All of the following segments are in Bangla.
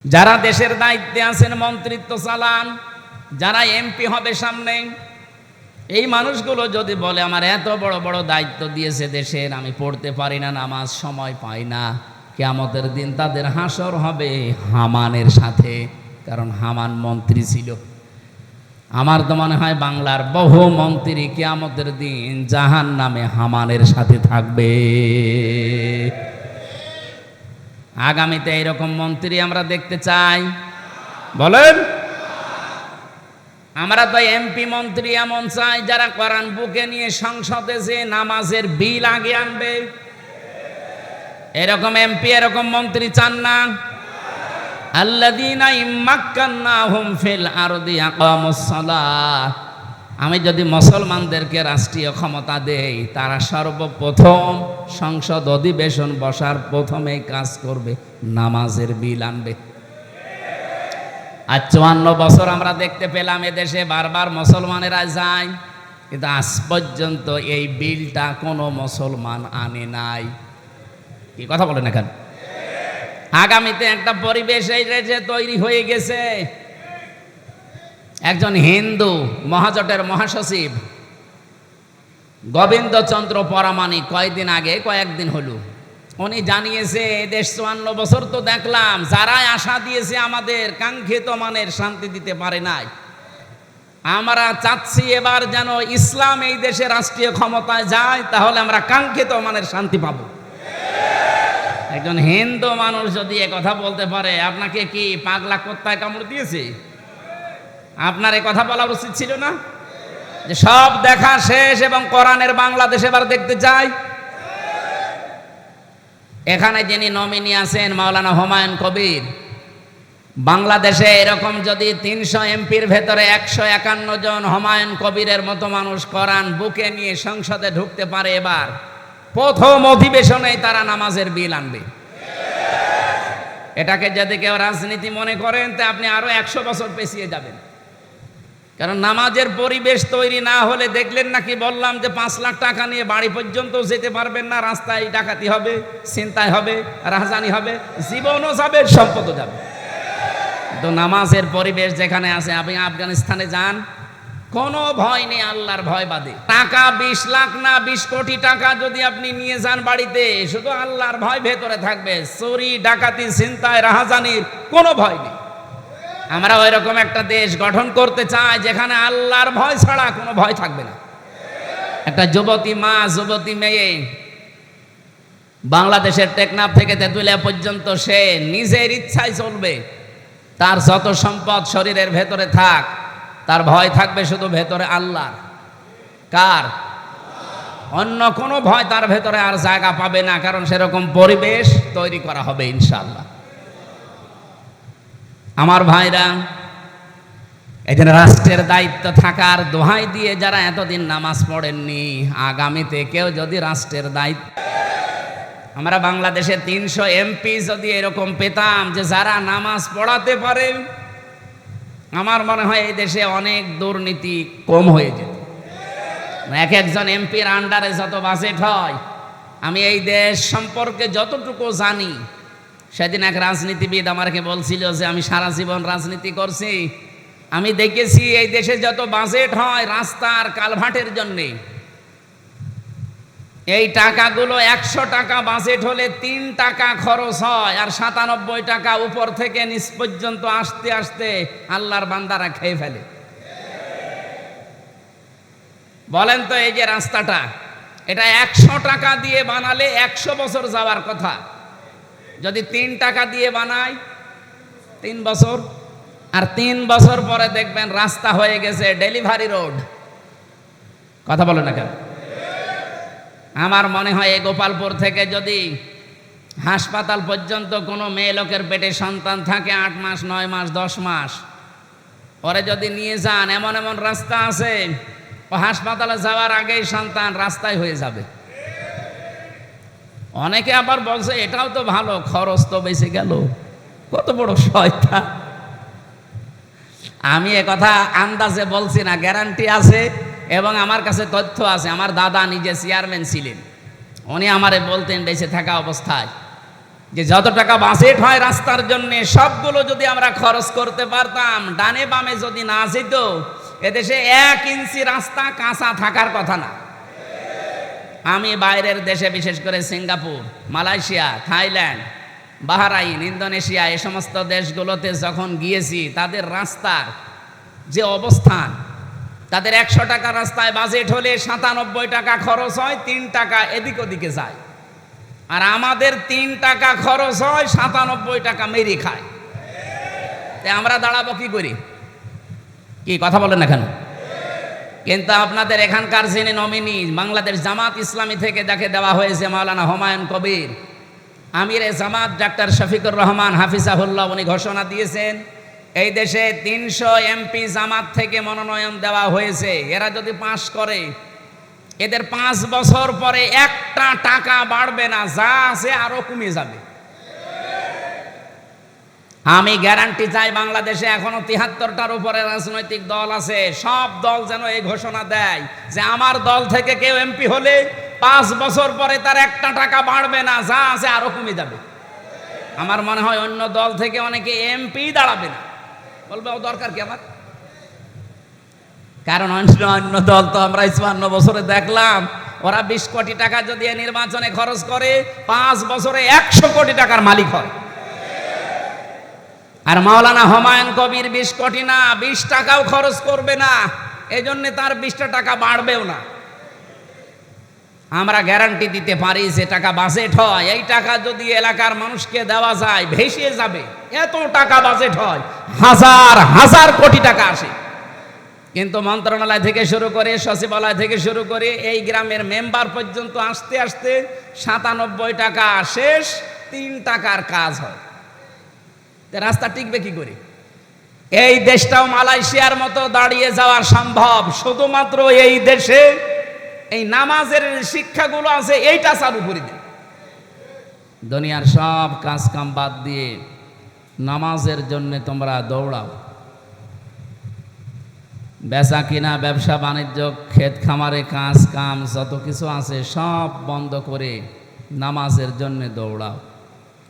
যারা দেশের দায়িত্বে আছেন, মন্ত্রিত্ব চালান, যারা এমপি হবে সামনে, এই মানুষগুলো যদি বলে আমার এত বড় বড় দায়িত্ব দিয়েছে দেশের, আমি পড়তে পারি না, নামাজ সময় পাই না, কিয়ামতের দিন তাদের হাসর হবে হামানের সাথে। কারণ হামান মন্ত্রী ছিল। আমার তো মনে হয় বাংলার বহু মন্ত্রী কিয়ামতের দিন জাহান্নামে হামানের সাথে থাকবে। আগামীতে এরকম মন্ত্রী আমরা দেখতে চাই? বলেন। আমরা তো এমপি মন্ত্রী এমন চাই যারা কোরআন বুকে নিয়ে সংসদে যে নামাজের বিল আগে আনবে। এরকম এমপি, এরকম মন্ত্রী চান না? আল্লাযীনা ইম্মাক্কান্নাহুম ফিল আরদি আকামুস সালাহ। আমি যদি মুসলমানদেরকে রাষ্ট্রীয় ক্ষমতা দেই, তারা সর্বপ্রথম সংসদ অধিবেশন বসার প্রথমেই কাজ করবে নামাজের বিল আনবে। আর 54 বছর আমরা দেখতে পেলাম এদেশে বারবার মুসলমানেরা যায়, কিন্তু আজ পর্যন্ত এই বিলটা কোনো মুসলমান আনে নাই। কি কথা বলেন এখন? আগামীতে একটা পরিবেশ এই দেশে তৈরি হয়ে গেছে। একজন হিন্দু মহাজোটের মহাসচিব গোবিন্দচন্দ্র পরামানিক কয়েকদিন হলো উনি জানিয়েছে, দেশ 54 বছর তো দেখলাম যারাই আশা দিয়েছে আমাদের কাঙ্ক্ষিত মানের শান্তি দিতে পারে নাই। আমরা চাচ্ছি এবার যেন ইসলাম এই দেশে রাষ্ট্রীয় ক্ষমতায় যায়, তাহলে আমরা কাঙ্ক্ষিত মানের শান্তি পাবো। একজন হিন্দু মানুষ যদি এ কথা বলতে পারে, আপনাকে কি পাগলা কুত্তায় কামড় দিয়েছে? আপনার এ কথা বলা উচিত ছিল না? যে সব দেখা শেষ এবং কোরআনের বাংলাদেশ এবার দেখতে চাই। এখানে যিনি নমিনি আছেন মাওলানা হুমায়ুন কবির, বাংলাদেশে এরকম যদি 300 এমপির ভেতরে 151 জন হুমায়ুন কবিরের মতো মানুষ কোরআন বুকে নিয়ে সংসদে ঢুকতে পারে, এবার প্রথম অধিবেশনেই তারা নামাজের বিল আনবে। এটাকে যদি কেউ রাজনীতি মনে করেন, তা আপনি আরো 100 বছর পেছিয়ে যাবেন। কারণ নামাজের পরিবেশ তৈরি না হলে, দেখলেন নাকি বললাম যে 5 লাখ টাকা নিয়ে বাড়ি পর্যন্ত যেতে পারবেন না, রাস্তায় ডাকাতি হবে, ছিনতাই হবে, রাহাজানি হবে, জীবনও যাবে, সম্পদও যাবে। তো নামাজের পরিবেশ যেখানে আছে, আপনি আফগানিস্তানে যান, কোনো ভয় নেই, আল্লাহর ভয় বাদে। টাকা 20 লাখ না 20 কোটি টাকা যদি আপনি নিয়ে যান বাড়িতে, শুধু আল্লাহর ভয় ভেতরে থাকবে, চুরি ডাকাতি ছিনতাই রাহাজানির কোনো ভয় নেই। আমরা ওই রকম একটা দেশ গঠন করতে চাই যেখানে আল্লাহর ভয় ছাড়া কোনো ভয় থাকবে না। একটা যুবতী মা, যুবতী মেয়ে বাংলাদেশের টেকনাফ থেকে তেঁতুলিয়া পর্যন্ত, সে নিজের ইচ্ছায় চলবে। তার যত সম্পদ শরীরের ভেতরে থাক, তার ভয় থাকবে শুধু ভেতরে আল্লাহর। কার? অন্য কোনো ভয় তার ভেতরে আর জায়গা পাবে না, কারণ সেরকম পরিবেশ তৈরি করা হবে ইনশাআল্লাহ। আমার ভাইরা, এই জন্য রাষ্ট্রের দায়িত্ব থাকার দোহাই দিয়ে যারা এতদিন নামাজ পড়েননি, আগামীতে কেউ যদি রাষ্ট্রের দায়িত্ব, আমরা বাংলাদেশে 300 এমপি যদি এরকম পেতাম যে যারা নামাজ পড়াতে পারে, আমার মনে হয় এই দেশে অনেক দুর্নীতি কম হয়ে যেত। এক একজন এমপির আন্ডারে যত বাজেট হয়, আমি এই দেশ সম্পর্কে যতটুকু জানি, সেদিন এক রাজনীতিবিদ আমাকে বলছিল যে আমি সারা জীবন রাজনীতি করছি, আমি দেখেছি এই দেশে যত বাজেট হয় রাস্তার কালভার্টের জন্যে, এই টাকাগুলো 100 টাকা বাজেট হলে 3 টাকা খরচ হয়, আর 97 টাকা উপর থেকে নিচ পর্যন্ত আসতে আসতে আল্লাহর বান্দারা খেয়ে ফেলে। বলেন তো, এই যে রাস্তাটা, এটা 100 টাকা দিয়ে বানালে 100 বছর যাওয়ার কথা, যদি 3 টাকা দিয়ে বানায় 3 বছর, আর 3 বছর পরে দেখবেন রাস্তা হয়ে গেছে ডেলিভারি রোড। কথা বলে না কেন? আমার মনে হয় এই গোপালপুর থেকে যদি হাসপাতাল পর্যন্ত কোনো মেয়ে লোকের পেটে সন্তান থাকে 8 মাস 9 মাস 10 মাস, পরে যদি নিয়ে যান, এমন এমন রাস্তা আছে, ও হাসপাতালে যাওয়ার আগেই সন্তান রাস্তায় হয়ে যাবে। অনেকে আবার বলছে এটাও তো ভালো, খরচ তো বেঁচে গেল। কত বড় শয়তান! আমি এ কথা আন্দাজে বলছি না, গ্যারান্টি আছে এবং আমার কাছে তথ্য আছে। আমার দাদা নিজে চেয়ারম্যান ছিলেন, উনি আমারে বলতেন বেঁচে থাকা অবস্থায় যে যত টাকা বাজেট হয় রাস্তার জন্য সবগুলো যদি আমরা খরচ করতে পারতাম, ডানে বামে যদি না যেত, এদেশে 1 ইঞ্চি রাস্তা কাঁচা থাকার কথা না। আমি বাইরের দেশে বিশেষ করে Singapore, Malaysia, Thailand, Bahrain, Indonesia এই সমস্ত দেশগুলোতে যখন গিয়েছি, তাদের রাস্তার যে অবস্থান, তাদের 100 টাকা রাস্তায় বাজেট হলে 97 টাকা খরচ হয়, 3 টাকা এদিক ওদিকে যায়। আর আমাদের 3 টাকা খরচ হয়, 97 টাকা মেরে খায়। তাই আমরা দাঁড়াবো কি করি? কি কথা বলেন না কেন? কিন্তু আপনাদের এখানকার যিনি নমিনি, বাংলাদেশ জামাত ইসলামী থেকে যাকে দেওয়া হয়েছে মাওলানা হুমায়ুন কবির, আমিরে জামাত ডাক্তার শফিকুর রহমান হাফিজাহুল্লাহ, উনি ঘোষণা দিয়েছেন এই দেশে 300 এমপি জামাত থেকে মনোনয়ন দেওয়া হয়েছে। এরা যদি পাশ করে, এদের 5 বছর পরে 1টা টাকা বাড়বে না, যা আছে আরো কমে যাবে। আমি গ্যারান্টি চাই, বাংলাদেশে এখনো 73টার উপরে রাজনৈতিক দল আছে, সব দল যেন এই ঘোষণা দেয় যে আমার দল থেকে কেউ এমপি হলে 5 বছর পরে তার 1টা টাকা বাড়বে না, যা আছে আরো কমে যাবে। আমার মনে হয় অন্য দল থেকে অনেকে এমপি দাঁড়াবে না, বলবে ও দরকার কি আমার। কারণ অন্য দল তো আমরা 54 বছরে দেখলাম, ওরা 20 কোটি টাকা যদি নির্বাচনে খরচ করে, 5 বছরে 100 কোটি টাকার মালিক হয়। আর মাওলানা হুমায়ুন কবির 20 কোটি না, 20 টাকাও খরচ করবে না, এই জন্য তার 20টা টাকা বাড়বেও না। আমরা গ্যারান্টি দিতে পারি যে টাকা বাজেট হয়, এই টাকা যদি এলাকার মানুষকে দেওয়া যায়, ভেসে যাবে। এত টাকা বাজেট হয়, হাজার হাজার কোটি টাকা আসে, কিন্তু মন্ত্রণালয় থেকে শুরু করে, সচিবালয় থেকে শুরু করে, এই গ্রামের মেম্বার পর্যন্ত আসতে আসতে 97 টাকা শেষ, 3 টাকার কাজ হয়। রাস্তা টিকবে কি করে? এই দেশটাও মালয়েশিয়ার মতো দাঁড়িয়ে যাওয়া সম্ভব, শুধুমাত্র এই দেশে এই নামাজের শিক্ষাগুলো আছে, এইটা চালু করে দেন। দুনিয়ার সব কাজ কাম বাদ দিয়ে নামাজের জন্য তোমরা দৌড়াও। বেচা কিনা, ব্যবসা বাণিজ্য, ক্ষেত খামারে কাজ কাম যত কিছু আছে সব বন্ধ করে নামাজের জন্য দৌড়াও।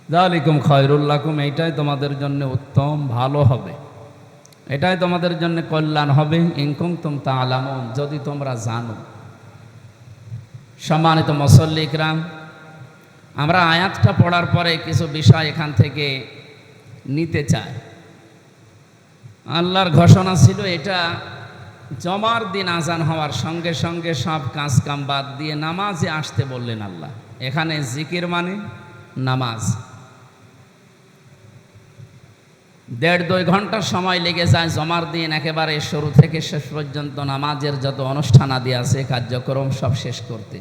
যালিকুম খায়রুল লাকুম, এইটাই তোমাদের জন্য উত্তম, ভালো হবে, এটাই তোমাদের জন্য কল্যাণ হবে। ইন কুনতুম তা'লামুন, যদি তোমরা জানো। সম্মানিত মুসল্লি ইকরাম, আমরা আয়াতটা পড়ার পরে কিছু বিষয় এখান থেকে নিতে চাই। আল্লাহর ঘোষণা ছিল এটা, জমার দিন আজান হওয়ার সঙ্গে সঙ্গে সব কাজ কাম বাদ দিয়ে নামাজে আসতে বললেন আল্লাহ। এখানে জিকির মানে নামাজ। 1.5-2 ঘন্টা সময় লেগে যায় জমার দিন একেবারে শুরু থেকে শেষ পর্যন্ত নামাজের যত অনুষ্ঠানাদি আছে, কার্যক্রম সব শেষ করতে।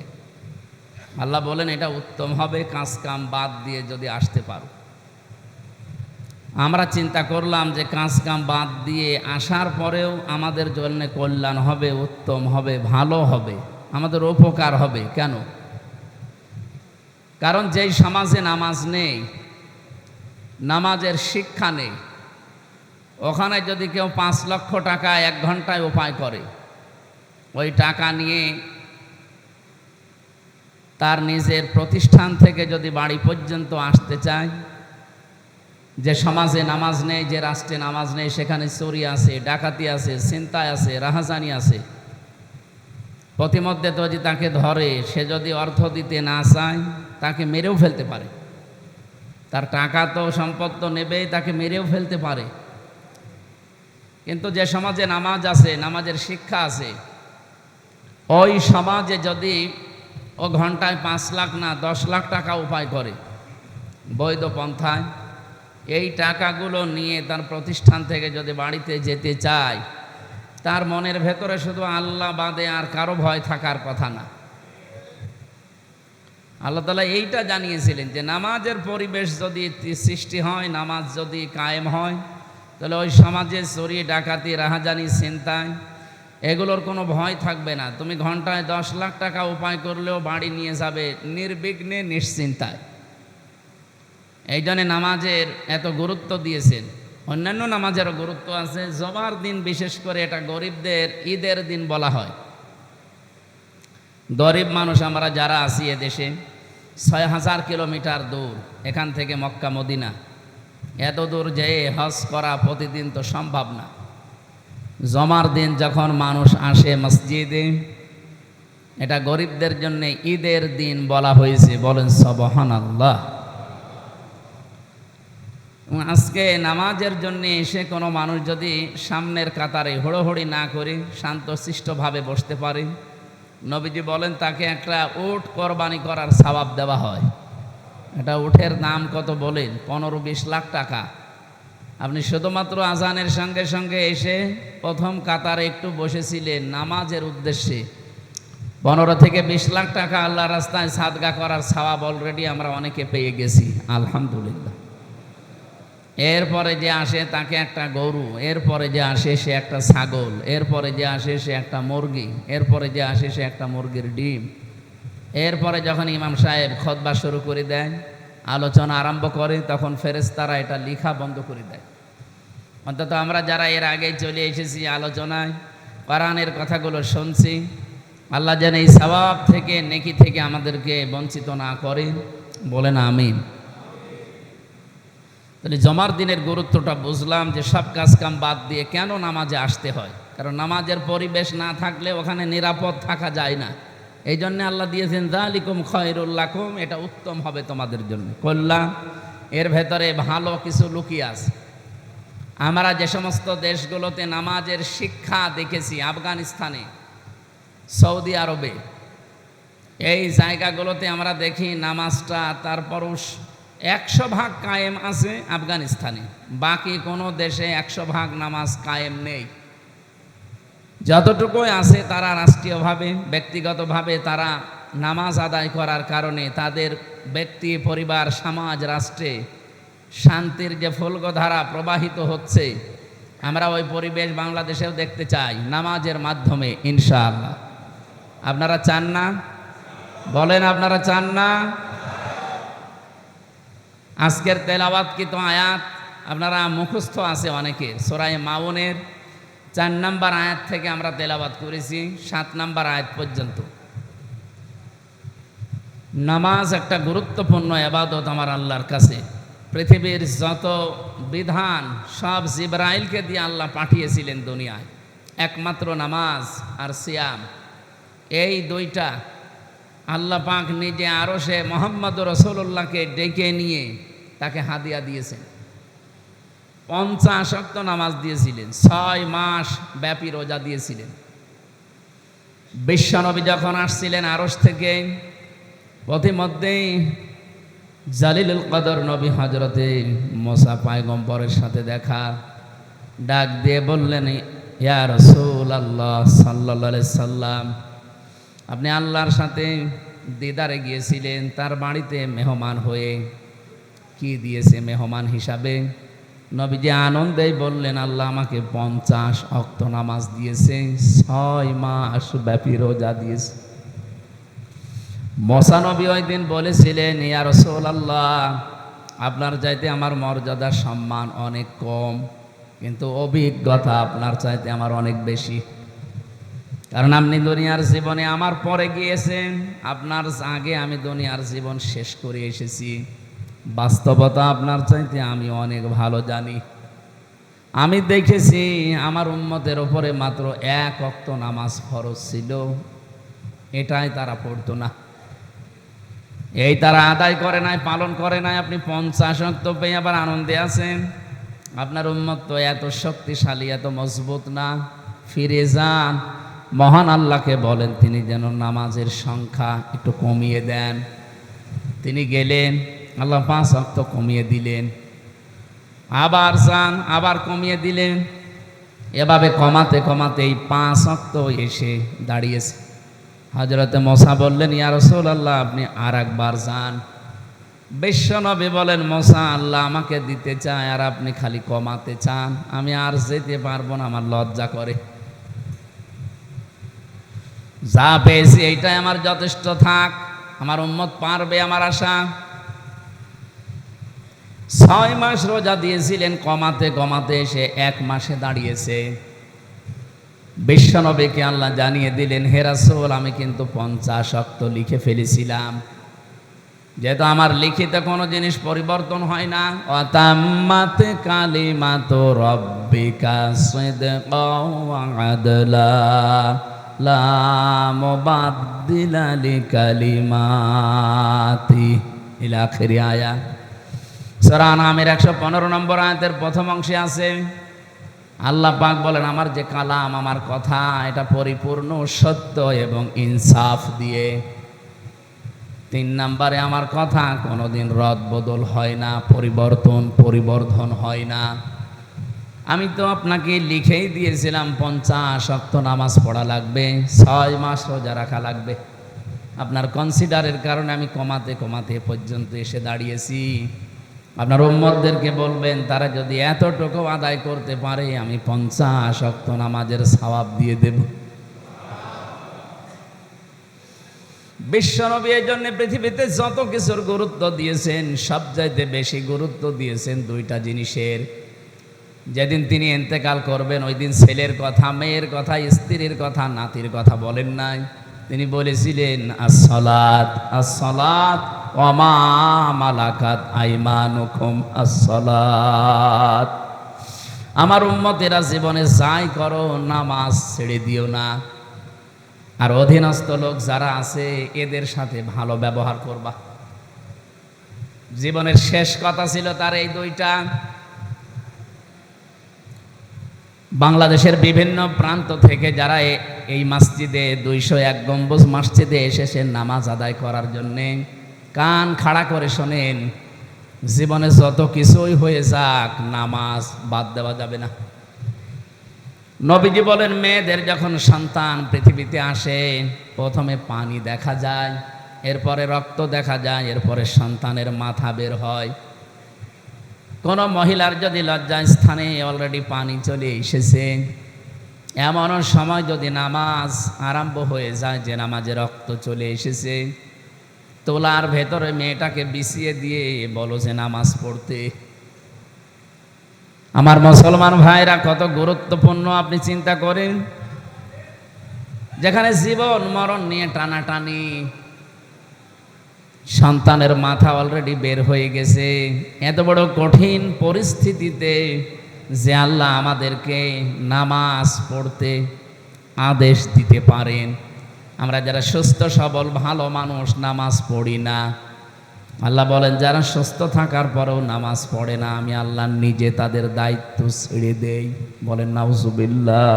আল্লাহ বলেন এটা উত্তম হবে কাজ কাম বাদ দিয়ে যদি আসতে পারো। আমরা চিন্তা করলাম যে কাজ কাম বাদ দিয়ে আসার পরেও আমাদের জন্য কল্যাণ হবে, উত্তম হবে, ভালো হবে, আমাদের উপকার হবে। কেন? কারণ যেই সমাজে নামাজ নেই, নামাজের শিক্ষা নেই, ওখানে যদি কেউ 5 লক্ষ টাকা 1 ঘন্টায় উপায় করে, ওই টাকা নিয়ে তার নিজের প্রতিষ্ঠান থেকে যদি বাড়ি পর্যন্ত আসতে চায়, যে সমাজে নামাজ নেই, যে রাষ্ট্রে নামাজ নেই, সেখানে চুরি আছে, ডাকাতি আছে, ছিনতাই আছে, রাহাজানি আছে। প্রতিমধ্যে যদি তাকে ধরে, সে যদি অর্থ দিতে না চায়, তাকে মেরেও ফেলতে পারে। তার টাকা তো সম্পদ তো নেবেই, তাকে মেরেও ফেলতে পারে। কিন্তু যে সমাজে নামাজ আছে, নামাজের শিক্ষা আছে, ওই সমাজে যদি ও ঘন্টায় 5 লাখ না 10 লাখ টাকা উপায় করে বৈধ পন্থায়, এই টাকাগুলো নিয়ে তার প্রতিষ্ঠান থেকে যদি বাড়িতে যেতে চায়, তার মনের ভেতরে শুধু আল্লাহ বাদে আর কারো ভয় থাকার কথা না। আল্লাহ তাআলা এইটা জানিয়েছিলেন যে নামাজের পরিবেশ যদি সৃষ্টি হয়, নামাজ যদি কায়েম হয়, তাহলে ওই সমাজে চুরি, ডাকাতি, রাহাজানি, ছিনতাই এগুলোর কোনো ভয় থাকবে না। তুমি ঘন্টায় 10 লাখ টাকা উপায় করলেও বাড়ি নিয়ে যাবে নির্বিঘ্নে, নিশ্চিন্তায়। এই জন্যে নামাজের এত গুরুত্ব দিয়েছেন। অন্যান্য নামাজেরও গুরুত্ব আছে। জমার দিন বিশেষ করে এটা গরিবদের ঈদের দিন বলা হয়। গরিব মানুষ আমরা যারা আছি এদেশে, ৬,০০০ কিলোমিটার দূর এখান থেকে মক্কা মদিনা। এত দূর যেয়ে হজ করা প্রতিদিন তো সম্ভব না। জমার দিন যখন মানুষ আসে মসজিদে, এটা গরিবদের জন্য ঈদের দিন বলা হয়েছে, বলেন সুবহানাল্লাহ। আজকে নামাজের জন্য এসে কোনো মানুষ যদি সামনের কাতারে হুড়োহুড়ি না করে শান্তশিষ্টভাবে বসতে পারে, নবীজি বলেন তাকে একটা উট কোরবানি করার সওয়াব দেওয়া হয়। এটা উটের দাম কত বলেন? 15-20 লাখ টাকা। আপনি শুধুমাত্র আজানের সঙ্গে সঙ্গে এসে প্রথম কাতারে একটু বসেছিলেন নামাজের উদ্দেশ্যে, 15 থেকে 20 লাখ টাকা আল্লাহ রাস্তায় সাদগা করার সওয়াব অলরেডি আমরা অনেকে পেয়ে গেছি, আলহামদুলিল্লাহ। এরপরে যে আসে তাকে একটা গরু, এরপরে যে আসে সে একটা ছাগল, এরপরে যে আসে সে একটা মুরগি, এরপরে যে আসে সে একটা মুরগির ডিম। এরপরে যখন ইমাম সাহেব খুতবা শুরু করে দেয়, আলোচনা আরম্ভ করে, তখন ফেরেশতারা এটা লিখা বন্ধ করে দেয়। অন্তত আমরা যারা এর আগে চলে এসেছি আলোচনায়, কোরআনের কথাগুলো শুনছি, আল্লাহ যেন এই সওয়াব থেকে, নেকি থেকে আমাদেরকে বঞ্চিত না করে, বলেন আমিন। তাহলে জমার দিনের গুরুত্বটা বুঝলাম, যে সব কাজ কাম বাদ দিয়ে কেন নামাজে আসতে হয়। কারণ নামাজের পরিবেশ না থাকলে ওখানে নিরাপদ থাকা যায় না। এই জন্য আল্লাহ দিয়েছেন যালিকুম খায়রুল লাকুম, এটা উত্তম হবে তোমাদের জন্য, কল্যাণ। এর ভেতরে ভালো কিছু লুকিয়ে আছে। আমরা যে সমস্ত দেশগুলোতে নামাজের শিক্ষা দেখেছি, আফগানিস্তানে, সৌদি আরবে, এই জায়গাগুলোতে আমরা দেখি নামাজটা তারপরও 100% কায়েম আছে আফগানিস্তানে। বাকি কোনো দেশে 100% নামাজ কায়েম নেই। যতটুকু আছে তারা রাষ্ট্রীয়ভাবে, ব্যক্তিগতভাবে তারা নামাজ আদায় করার কারণে তাদের ব্যক্তি, পরিবার, সমাজ, রাষ্ট্রে শান্তির যে ফুলকধারা প্রবাহিত হচ্ছে, আমরা ওই পরিবেশ বাংলাদেশেও দেখতে চাই নামাজের মাধ্যমে, ইনশাআল্লাহ। আপনারা চান না? বলেন, আপনারা চান না? আজকের তেলাওয়াতকৃত আয়াত আপনারা মুখস্থ আছে অনেকের। সূরা মাউনের 4 নম্বর আয়াত থেকে আমরা তেলাওয়াত করেছি 7 নম্বর আয়াত পর্যন্ত। নামাজ একটা গুরুত্বপূর্ণ ইবাদত আমার আল্লাহর কাছে। পৃথিবীর যত বিধান সব জিবরাইলকে দিয়ে আল্লাহ পাঠিয়েছিলেন দুনিয়ায়। একমাত্র নামাজ আর সিয়াম, এই দুইটা আল্লাহ পাক নিজে আরশে মুহাম্মদ রাসূলুল্লাহকে ডেকে নিয়ে তাকে হাদিয়া দিয়েছেন। 50 ওয়াক্ত নামাজ দিয়েছিলেন, 6 মাস ব্যাপী রোজা দিয়েছিলেন। বিশ্বনবী যখন আসছিলেন আরশ থেকে, পথিমধ্যেই জালিলুল কদর নবী হযরতে মুসা পয়গম্বরের সাথে দেখা, ডাক দিয়ে বললেন, ইয়া রাসূলুল্লাহ সাল্লাল্লাহু আলাইহি সাল্লাম, আপনি আল্লাহর সাথে দিদারে গিয়েছিলেন, তার বাড়িতে মেহমান হয়ে। কি দিয়েছে মেহমান হিসাবে? নবীজি আনন্দেই বললেন, আল্লাহ আমাকে 50 ওয়াক্ত নামাজ দিয়েছে, 6 মাস ব্যাপী রোজা দিয়েছে। মুসা নবী ওই দিন বলেছিলেন, ইয়া রাসূলুল্লাহ, আপনার চাইতে আমার মর্যাদা সম্মান অনেক কম, কিন্তু অভিজ্ঞতা আপনার চাইতে আমার অনেক বেশি। কারণ আপনি দুনিয়ার জীবনে আমার পরে গিয়েছেন, আপনার আগে আমি দুনিয়ার জীবন শেষ করে এসেছি। বাস্তবতা আপনার চাইতে আমি অনেক ভালো জানি। আমি দেখেছি আমার উম্মতের ওপরে মাত্র 1 ওয়াক্ত নামাজ ফরজ ছিল, এটাই তারা পড়তো না, এই তারা আদায় করে নাই, পালন করে নাই। আপনি 50 ওয়াক্ত পেয়ে আবার আনন্দে আছেন। আপনার উম্মত তো এত শক্তিশালী, এত মজবুত না। ফিরে যান, মহান আল্লাহকে বলেন তিনি যেন নামাজের সংখ্যা একটু কমিয়ে দেন। তিনি গেলেন, আল্লাহ 5 ওয়াক্ত কমিয়ে দিলেন। আবার যান, আবার কমিয়ে দিলেন। এভাবে কমাতে কমাতে এই 5 ওয়াক্ত এসে দাঁড়িয়েছে। হযরতে মুসা বললেন, ইয়া রাসূলুল্লাহ, আপনি আর একবার যান। বিশ্বনবী বলেন, মুসা, আল্লাহ আমাকে দিতে চায় আর আপনি খালি কমাতে চান, আমি আর যেতে পারবো না, আমার লজ্জা করে। যা পেয়েছি এইটাই আমার যথেষ্ট থাক, আমার উম্মত পারবে আমার আশা। 6 মাস রোজা দিয়েছিলেন, কমাতে কমাতে এসে 1 মাসে দাঁড়িয়েছে। বিশ্বনবীকে আল্লাহ জানিয়ে দিলেন, হে রাসূল, আমি কিন্তু 50 ওয়াক্ত লিখে ফেলেছিলাম। যেহেতু আমার লিখিত কোনো জিনিস পরিবর্তন হয় না, ওয়াতাম্মাত কালিমাতু রাব্বিকা সিদকাও ওয়া আদলা লা মুবাদদিলা লিকালিমাতি ইলা আখিরি আয়া। সূরা আনআমের 115 নম্বর আয়াতের প্রথম অংশে আছে আল্লাহ পাক বলেন, আমার যে কালাম, আমার কথা, এটা পরিপূর্ণ সত্য এবং ইনসাফ দিয়ে। 3 নম্বরে আমার কথা কোনোদিন রদ বদল হয় না, পরিবর্ধন হয় না। আমি তো আপনাকে লিখেই দিয়েছিলাম 50 ওয়াক্ত নামাজ পড়া লাগবে, 6 মাস রোজা রাখা লাগবে। আপনার কনসিডারের কারণে আমি কমাতে পর্যন্ত এসে দাঁড়িয়েছি। আপনার উম্মতদেরকে বলবেন, তারা যদি এতটুকু আদায় করতে পারে আমি 50 ওয়াক্ত নামাজের সওয়াব দিয়ে দেব। বিশ্বনবী এই জন্য পৃথিবীতে যত কিছুর গুরুত্ব দিয়েছেন, সবচাইতে বেশি গুরুত্ব দিয়েছেন 2টা জিনিসের। যেদিন তিনি ইন্তেকাল করবেন ওই দিন ছেলের কথা, মেয়ের কথা, স্ত্রীর কথা, নাতির কথা বলেন নাই। তিনি বলেছিলেন আসসালাত আসসালাত ওয়া মা মালাকাত আইমানুকুম আসসালাত। আমার উম্মতেরা জীবনে যাই করো নামাজ ছেড়ে দিও না। আর অধীনস্থ লোক যারা আছে এদের সাথে ভালো ব্যবহার করবা। জীবনের শেষ কথা ছিল তার এই 2টা। বাংলাদেশের বিভিন্ন প্রান্ত থেকে যারা এই মসজিদে 201 গম্বুজ মসজিদে এসেছেন নামাজ আদায় করার জন্যে, কান খাড়া করে শোনেন, জীবনে যত কিছুই হয়ে যাক নামাজ বাদ দেওয়া যাবে না। নবীজি বলেন, মেয়েদের যখন সন্তান পৃথিবীতে আসে প্রথমে পানি দেখা যায়, এরপরে রক্ত দেখা যায়, এরপরে সন্তানের মাথা বের হয়। কোনো মহিলার যদি লজ্জা স্থানে অলরেডি পানি চলে এসেছে, এমন সময় যদি নামাজ আরম্ভ হয়ে যায় যে নামাজে রক্ত চলে এসেছে, তোলার ভেতরে মেয়েটাকে বিছিয়ে দিয়ে বলো যে নামাজ পড়তে। আমার মুসলমান ভাইরা, কত গুরুত্বপূর্ণ আপনি চিন্তা করেন। যেখানে জীবন মরণ নিয়ে টানাটানি, সন্তানের মাথা অলরেডি বের হয়ে গেছে, এত বড় কঠিন পরিস্থিতিতে যে আল্লাহ আমাদেরকে নামাজ পড়তে আদেশ দিতে পারেন, আমরা যারা সুস্থ সবল ভালো মানুষ নামাজ পড়ি না। আল্লাহ বলেন, যারা সুস্থ থাকার পরেও নামাজ পড়ে না, আমি আল্লাহ নিজে তাদের দায়িত্ব ছেড়ে দেই। বলেন নাউজুবিল্লাহ।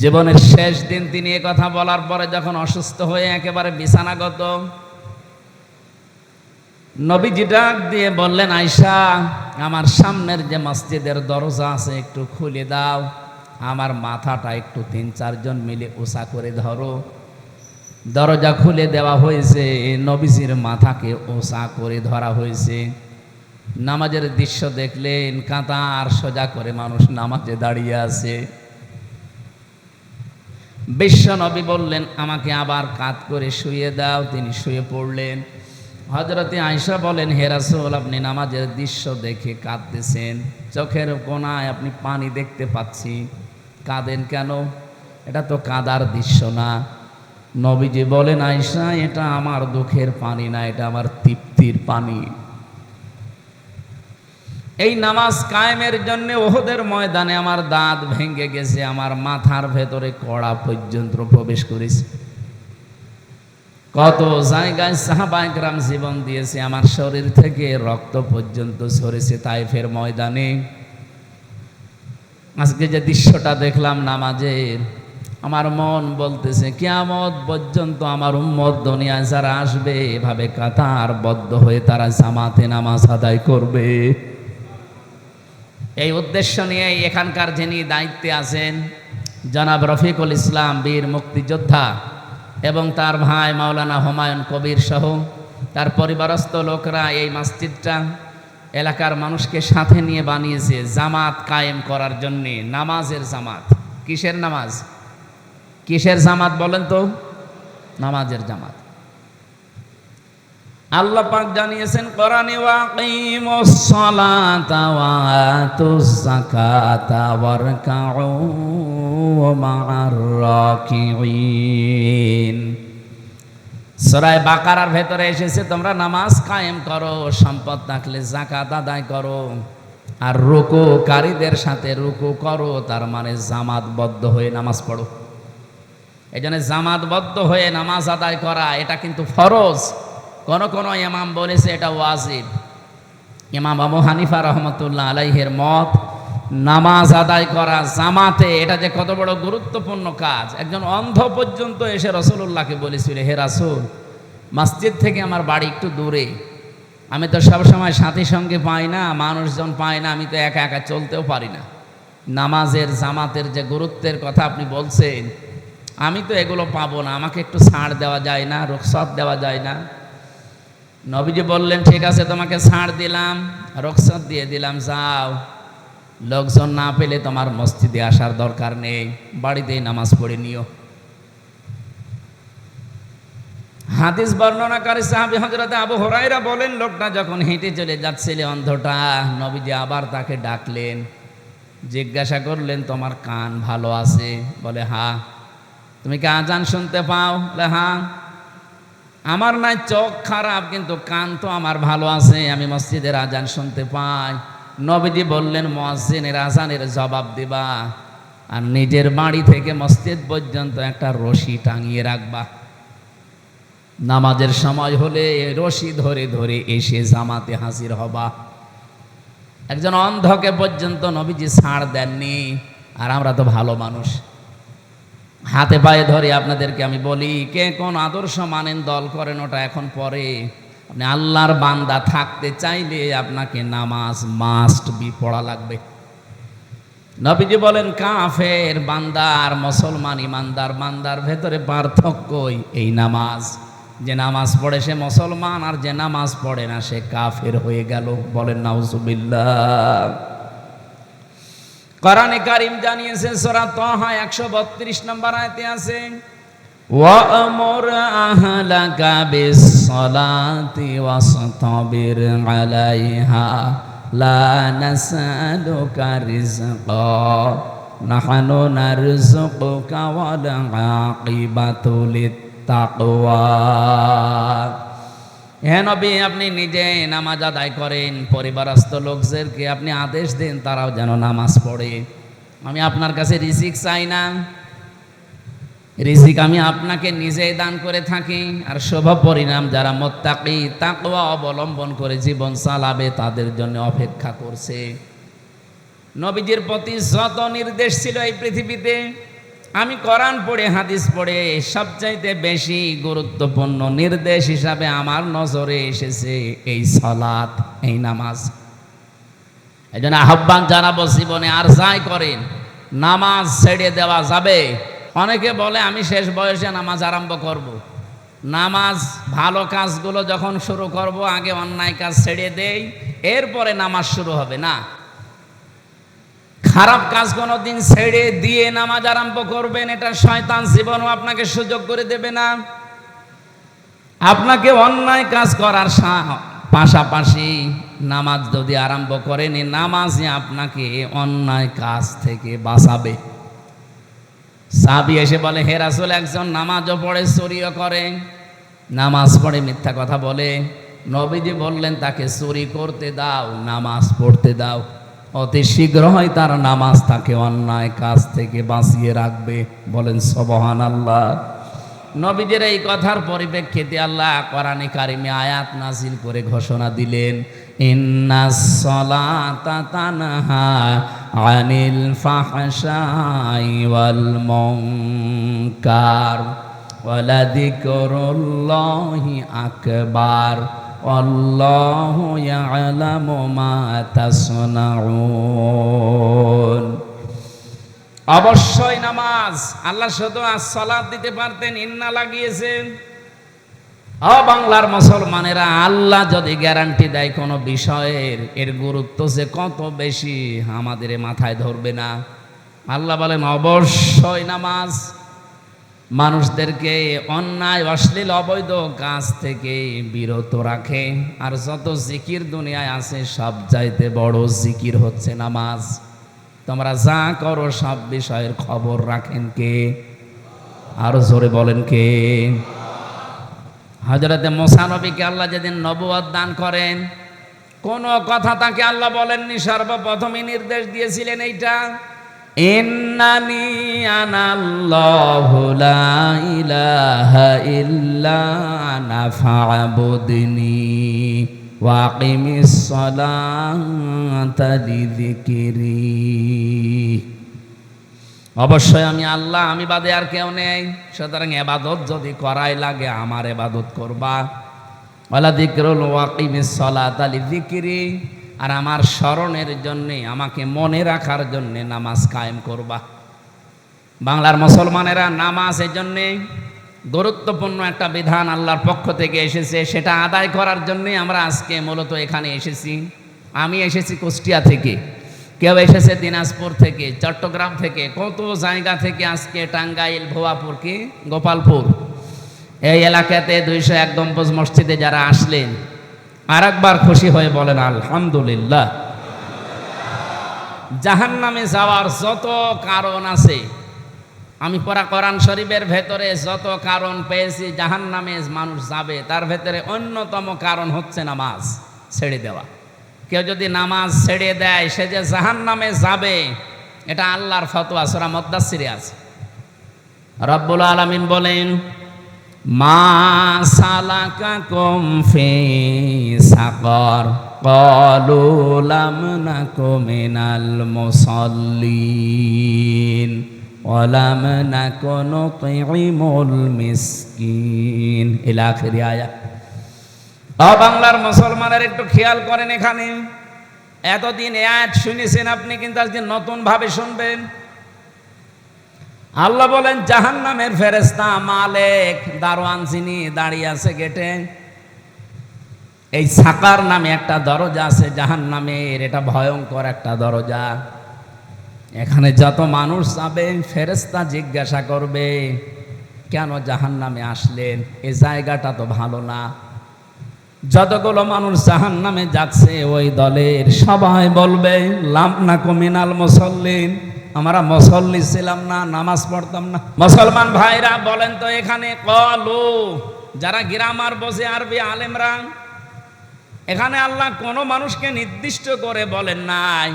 জীবনের শেষ দিন তিনি এ কথা বলার পরে যখন অসুস্থ হয়ে একেবারে বিছানাগত, নবীজি ডাক দিয়ে বললেন, আয়েশা, আমার সামনের যে মসজিদের দরজা আছে একটু খুলে দাও, আমার মাথাটা একটু 3-4 জন মিলে উঁচা করে ধরো। দরজা খুলে দেওয়া হয়েছে, নবীজির মাথাকে উঁচা করে ধরা হয়েছে। নামাজের দৃশ্য দেখলেন, কাতার সোজা করে মানুষ নামাজে দাঁড়িয়ে আছে। বিশ্ব নবী বললেন, আমাকে আবার কাত করে শুয়ে দাও। তিনি শুয়ে পড়লেন। হযরতে আয়েশা বলেন, হে রাসূল, আপনি নামাজের দৃশ্য দেখে কাঁদতেছেন, চোখের কোণায় আপনি পানি দেখতে পাচ্ছি, কাঁদেন কেন? এটা তো কাঁদার দৃশ্য না। নবীজি বলেন, আয়েশা, এটা আমার দুঃখের পানি না, এটা আমার তৃপ্তির পানি। এই নামাজ কায়েমের জন্য ওহদের ময়দানে আমার দাঁত ভেঙে গেছে, আমার মাথার ভেতরে কড়া পর্যন্ত প্রবেশ করেছে। কত জায়গায় সাহাবায়ে কেরাম জীবন দিয়েছে, আমার শরীর থেকে রক্ত পর্যন্ত ঝরেছে তায়েফের ময়দানে। আজকে যে দৃশ্যটা দেখলাম নামাজের, আমার মন বলতেছে কিয়ামত পর্যন্ত আমার উম্মত দুনিয়ায় যারা আসবে এভাবে কাতারবদ্ধ হয়ে তারা জামাতে নামাজ আদায় করবে। এই উদ্দেশ্য নিয়ে এখানকার যিনি দায়িত্বে আছেন জনাব রফিকুল ইসলাম, বীর মুক্তিযোদ্ধা, এবং তার ভাই মাওলানা হুমায়ুন কবির সহ তার পরিবারস্থ লোকরা এই মসজিদটা এলাকার মানুষকে সাথে নিয়ে বানিয়েছে জামাত কায়েম করার জন্যে। নামাজের জামাত। কিসের নামাজ? কিসের জামাত বলেন তো? নামাজের জামাত। আল্লাহ পাক জানিয়েছেন কোরআনে, ওয়াকিমুস সালাতা ওয়া আতুজ যাকাতা ওয়ারকাউ মা'আর রাকিঈন। সূরা বাকারার ভেতরে এসেছে তোমরা নামাজ কায়েম করো, সম্পদ থাকলে যাকাত আদায় করো, আর রুকুকারীদের সাথে রুকু করো, তার মানে জামাতবদ্ধ হয়ে নামাজ পড়ো। এই জন্য জামাতবদ্ধ হয়ে নামাজ আদায় করা এটা কিন্তু ফরজ। কোন কোন ইমাম বলেছে এটা ওয়াজিব। ইমাম আবু হানিফা রহমতুল্লাহ আলাইহির মত, নামাজ আদায় করা জামাতে এটা যে কত বড় গুরুত্বপূর্ণ কাজ। একজন অন্ধ পর্যন্ত এসে রাসূলুল্লাহকে বলেছিল, হে রাসূল, মসজিদ থেকে আমার বাড়ি একটু দূরে, আমি তো সবসময় সাথী সঙ্গে পাই না, মানুষজন পাই না, আমি তো একা একা চলতেও পারি না। নামাজের জামাতের যে গুরুত্বের কথা আপনি বলছেন, আমি তো এগুলো পাবো না, আমাকে একটু ছাড় দেওয়া যায় না, রুখসত দেওয়া যায় না? নবীজি বললেন, ঠিক আছে, তোমাকে ছাড় দিলাম, রুখসত দিয়ে দিলাম, যাও। লোকজন না পেলে তোমার মসজিদে আসার দরকার নেই, বাড়িতেই নামাজ পড়ে নিও। হাদিস বর্ণনাকারী সাহাবী হযরত আবু হুরায়রা বলেন, লোকটা যখন হেঁটে চলে যাচ্ছিল অন্ধটা, নবীজি আবার তাকে ডাকলেন, জিজ্ঞাসা করলেন, তোমার কান ভালো আছে? বলে হ্যাঁ। তুমি কি আজান শুনতে পাও? বলে হ্যাঁ। আমার নাই চোখ খারাপ, কিন্তু কান তো আমার ভালো আছে, আমি মসজিদের আজান শুনতে পাই। নবীজি বললেন, মুয়াজ্জিনের আজানের জবাব দিবা, আর নিজের বাড়ি থেকে মসজিদ পর্যন্ত একটা রশি টাঙিয়ে রাখবা। নামাজের সময় হলে রশি ধরে ধরে এসে জামাতে হাজির হবা। একজন অন্ধকে পর্যন্ত নবীজি ছাড় দেননি, আর আমরা তো ভালো মানুষ, হাতে পায়ে ধরে আপনাদেরকে আমি বলি, কে কোন আদর্শ মানেন, দল করেন, ওটা এখন পরে। আপনি আল্লাহর বান্দা থাকতে চাইলে আপনাকে নামাজ মাস্ট বি পড়া লাগবে। নবীজি বলেন, কাফের বান্দা আর মুসলমান ইমানদার বান্দার ভেতরে পার্থক্যই এই নামাজ। যে নামাজ পড়ে সে মুসলমান, আর যে নামাজ পড়ে না সে কাফের হয়ে গেল। বলেন নাউজুবিল্লাহ। কোরআনে কারীম জানিয়েছে, সূরা তাহা 132 নম্বর আয়াতে আছে, ওয়া'মুর আহলাকা বিস-সালাতি ওয়াসতাবির আলাইহা লা নাসআলুকা রিজকা নাহনু নারযুকুকা ওয়াল আকিবাতু লিত-তাকওয়া। হে নবী, আপনি নিজে নামাজ আদায় করেন, পরিবারস্থ লোকদেরকে আপনি আদেশ দেন তারাও যেন নামাজ পড়ে। আমি আপনার কাছে রিজিক চাই না, রিজিক আমি আপনাকে নিজেই দান করে থাকি। আর শুভ পরিণাম যারা মুত্তাকি, তাকওয়া অবলম্বন করে জীবন চালাবে, তাদের জন্য অপেক্ষা করছে। নবীজির প্রতি যত নির্দেশ ছিল এই পৃথিবীতে, আমি কোরআন পড়ে হাদিস পড়ে সবচাইতে বেশি গুরুত্বপূর্ণ নির্দেশ হিসাবে আমার নজরে এসেছে এই সালাত, এই নামাজ। এই জন্য আহ্বান জানাবো, জীবনে আর যাই করেন নামাজ ছেড়ে দেওয়া যাবে? অনেকে বলে আমি শেষ বয়সে নামাজ আরম্ভ করব। নামাজ ভালো কাজগুলো যখন শুরু করব, আগে অন্যায় কাজ ছেড়ে দেই, এরপরে নামাজ শুরু হবে না। খারাপ কাজ কোনোদিন ছেড়ে দিয়ে নামাজ আরম্ভ করবেন, এটা শয়তান জীবনও আপনাকে সুযোগ করে দেবে না। আপনাকে অন্যায় কাজ করার পাশাপাশি নামাজ যদি আরম্ভ করেন, নামাজই আপনাকে অন্যায় কাজ থেকে বাঁচাবে। সাহাবী এসে বলে, হে রাসূল, একজন নামাজও পড়ে চুরিও করে, নামাজ পড়ে মিথ্যা কথা বলে। নবীজি বললেন, তাকে চুরি করতে দাও, নামাজ পড়তে দাও, অতি শীঘ্রই তার নামাজ তাকে অন্যায় কাজ থেকে বাঁচিয়ে রাখবে। বলেন সুবহানাল্লাহ। নবীজির এই কথার পরিপ্রেক্ষিতে আল্লাহ কোরআনে কারিমে আয়াত নাজিল করে ঘোষণা দিলেন, ইন্নাস সালাতা তানহা আনিল ফাহশাই ওয়াল মুনকার ওয়ালা যিকরুল্লাহি আকবার আল্লাহু ইয়ালামু মা তাসনাউন। অবশ্যই নামাজ, আল্লাহ শুধু সালাত দিতে পারতেন, ইন্না লাগিয়েছেন। বাংলার মুসলমানেরা, আল্লাহ যদি গ্যারান্টি দেয় কোনো বিষয়ের, এর গুরুত্ব যে কত বেশি আমাদের মাথায় ধরবে না। আল্লাহ বলেন অবশ্যই নামাজ মানুষদেরকে অন্যায়, অশ্লীল, অবৈধ কাজ থেকে বিরত রাখে। আর যত জিকির দুনিয়ায় আছে, সব চাইতে বড় জিকির হচ্ছে নামাজ। তোমরা যা করো সব বিষয়ের খবর রাখেন কে? আরো জোরে বলেন কে? হযরতে মুসা নবীকে আল্লাহ যেদিন নবুয়ত দান করেন, কোনো কথা তাকে আল্লাহ বলেননি, সর্বপ্রথমই নির্দেশ দিয়েছিলেন এইটা, ইন্নানি আনাল্লাহু লা ইলাহা ইল্লা আনা ফা'বুদনি ওয়া আকিমিস সালাতা লিযিকরি। অবশ্যই আমি আল্লাহ, আমি বাদে আর কেউ নেই, সুতরাং ইবাদত যদি করাই লাগে আমার ইবাদত করবা। ওয়ালা যিকরুল ওয়া আকিমিস সালাতা লিযিকরি, আর আমার স্মরণের জন্যে, আমাকে মনে রাখার জন্যে নামাজ কায়েম করবা। বাংলার মুসলমানেরা নামাজ এই জন্যে গুরুত্বপূর্ণ একটা বিধান আল্লাহর পক্ষ থেকে এসেছে, সেটা আদায় করার জন্যে আমরা আজকে মূলত এখানে এসেছি। আমি এসেছি কুষ্টিয়া থেকে, কেউ এসেছে দিনাজপুর থেকে, চট্টগ্রাম থেকে, কত জায়গা থেকে আজকে টাঙ্গাইল, ভুয়াপুর, কি গোপালপুর, এই এলাকাতে 201 গম্বুজ মসজিদে যারা আসলেন, আর একবার খুশি হয়ে বলেন আলহামদুলিল্লাহ। জাহান্নামে যাওয়ার যত কারণ আছে, আমি পড়া কোরআন শরীফের ভেতরে যত কারণ পেয়েছি জাহান্নামে মানুষ যাবে, তার ভেতরে অন্যতম কারণ হচ্ছে নামাজ ছেড়ে দেওয়া। কেউ যদি নামাজ ছেড়ে দেয় সে যে জাহান্নামে যাবে, এটা আল্লাহর ফতোয়া, সূরা মুদ্দাসসিরে আছে। রব্বুল আলামিন বলেন, মা সালাকাকুম ফি সাকর ক্বালু লাম নাকু মিনাল মুসাল্লিন ওয়া লাম নাকু নুতঈমুল মিসকিন, ইলা আখিরি আয়াত। বাংলার মুসলমানের একটু খেয়াল করেন, এখানে এতদিন এই আয়াত শুনেছেন আপনি, কিন্তু আজকে নতুন ভাবে শুনবেন। আল্লাহ বলেন জাহান্নামের ফেরেশতা মালিক, দারোয়ান যিনি দাঁড়িয়ে আছে গেটে, এই সাকার নামে একটা দরজা আছে জাহান্নামের, এটা ভয়ঙ্কর একটা দরজা। এখানে যত মানুষ যাবে ফেরেশতা জিজ্ঞাসা করবে, কেন জাহান্নামে আসলেন? এই জায়গাটা তো ভালো না। যতগুলো মানুষ জাহান্নামে যাচ্ছে ওই দলের সবাই বলবে লাম নাকু মিনাল মুসাল্লিন, আমরা মুসল্লি ছিলাম না, নামাজ পড়তাম না। মুসলমান ভাইরা বলেন তো, এখানে কলু, যারা গ্রামার বোঝে আরবি আলেমরা, এখানে আল্লাহ কোনো মানুষকে নির্দিষ্ট করে বলেন নাই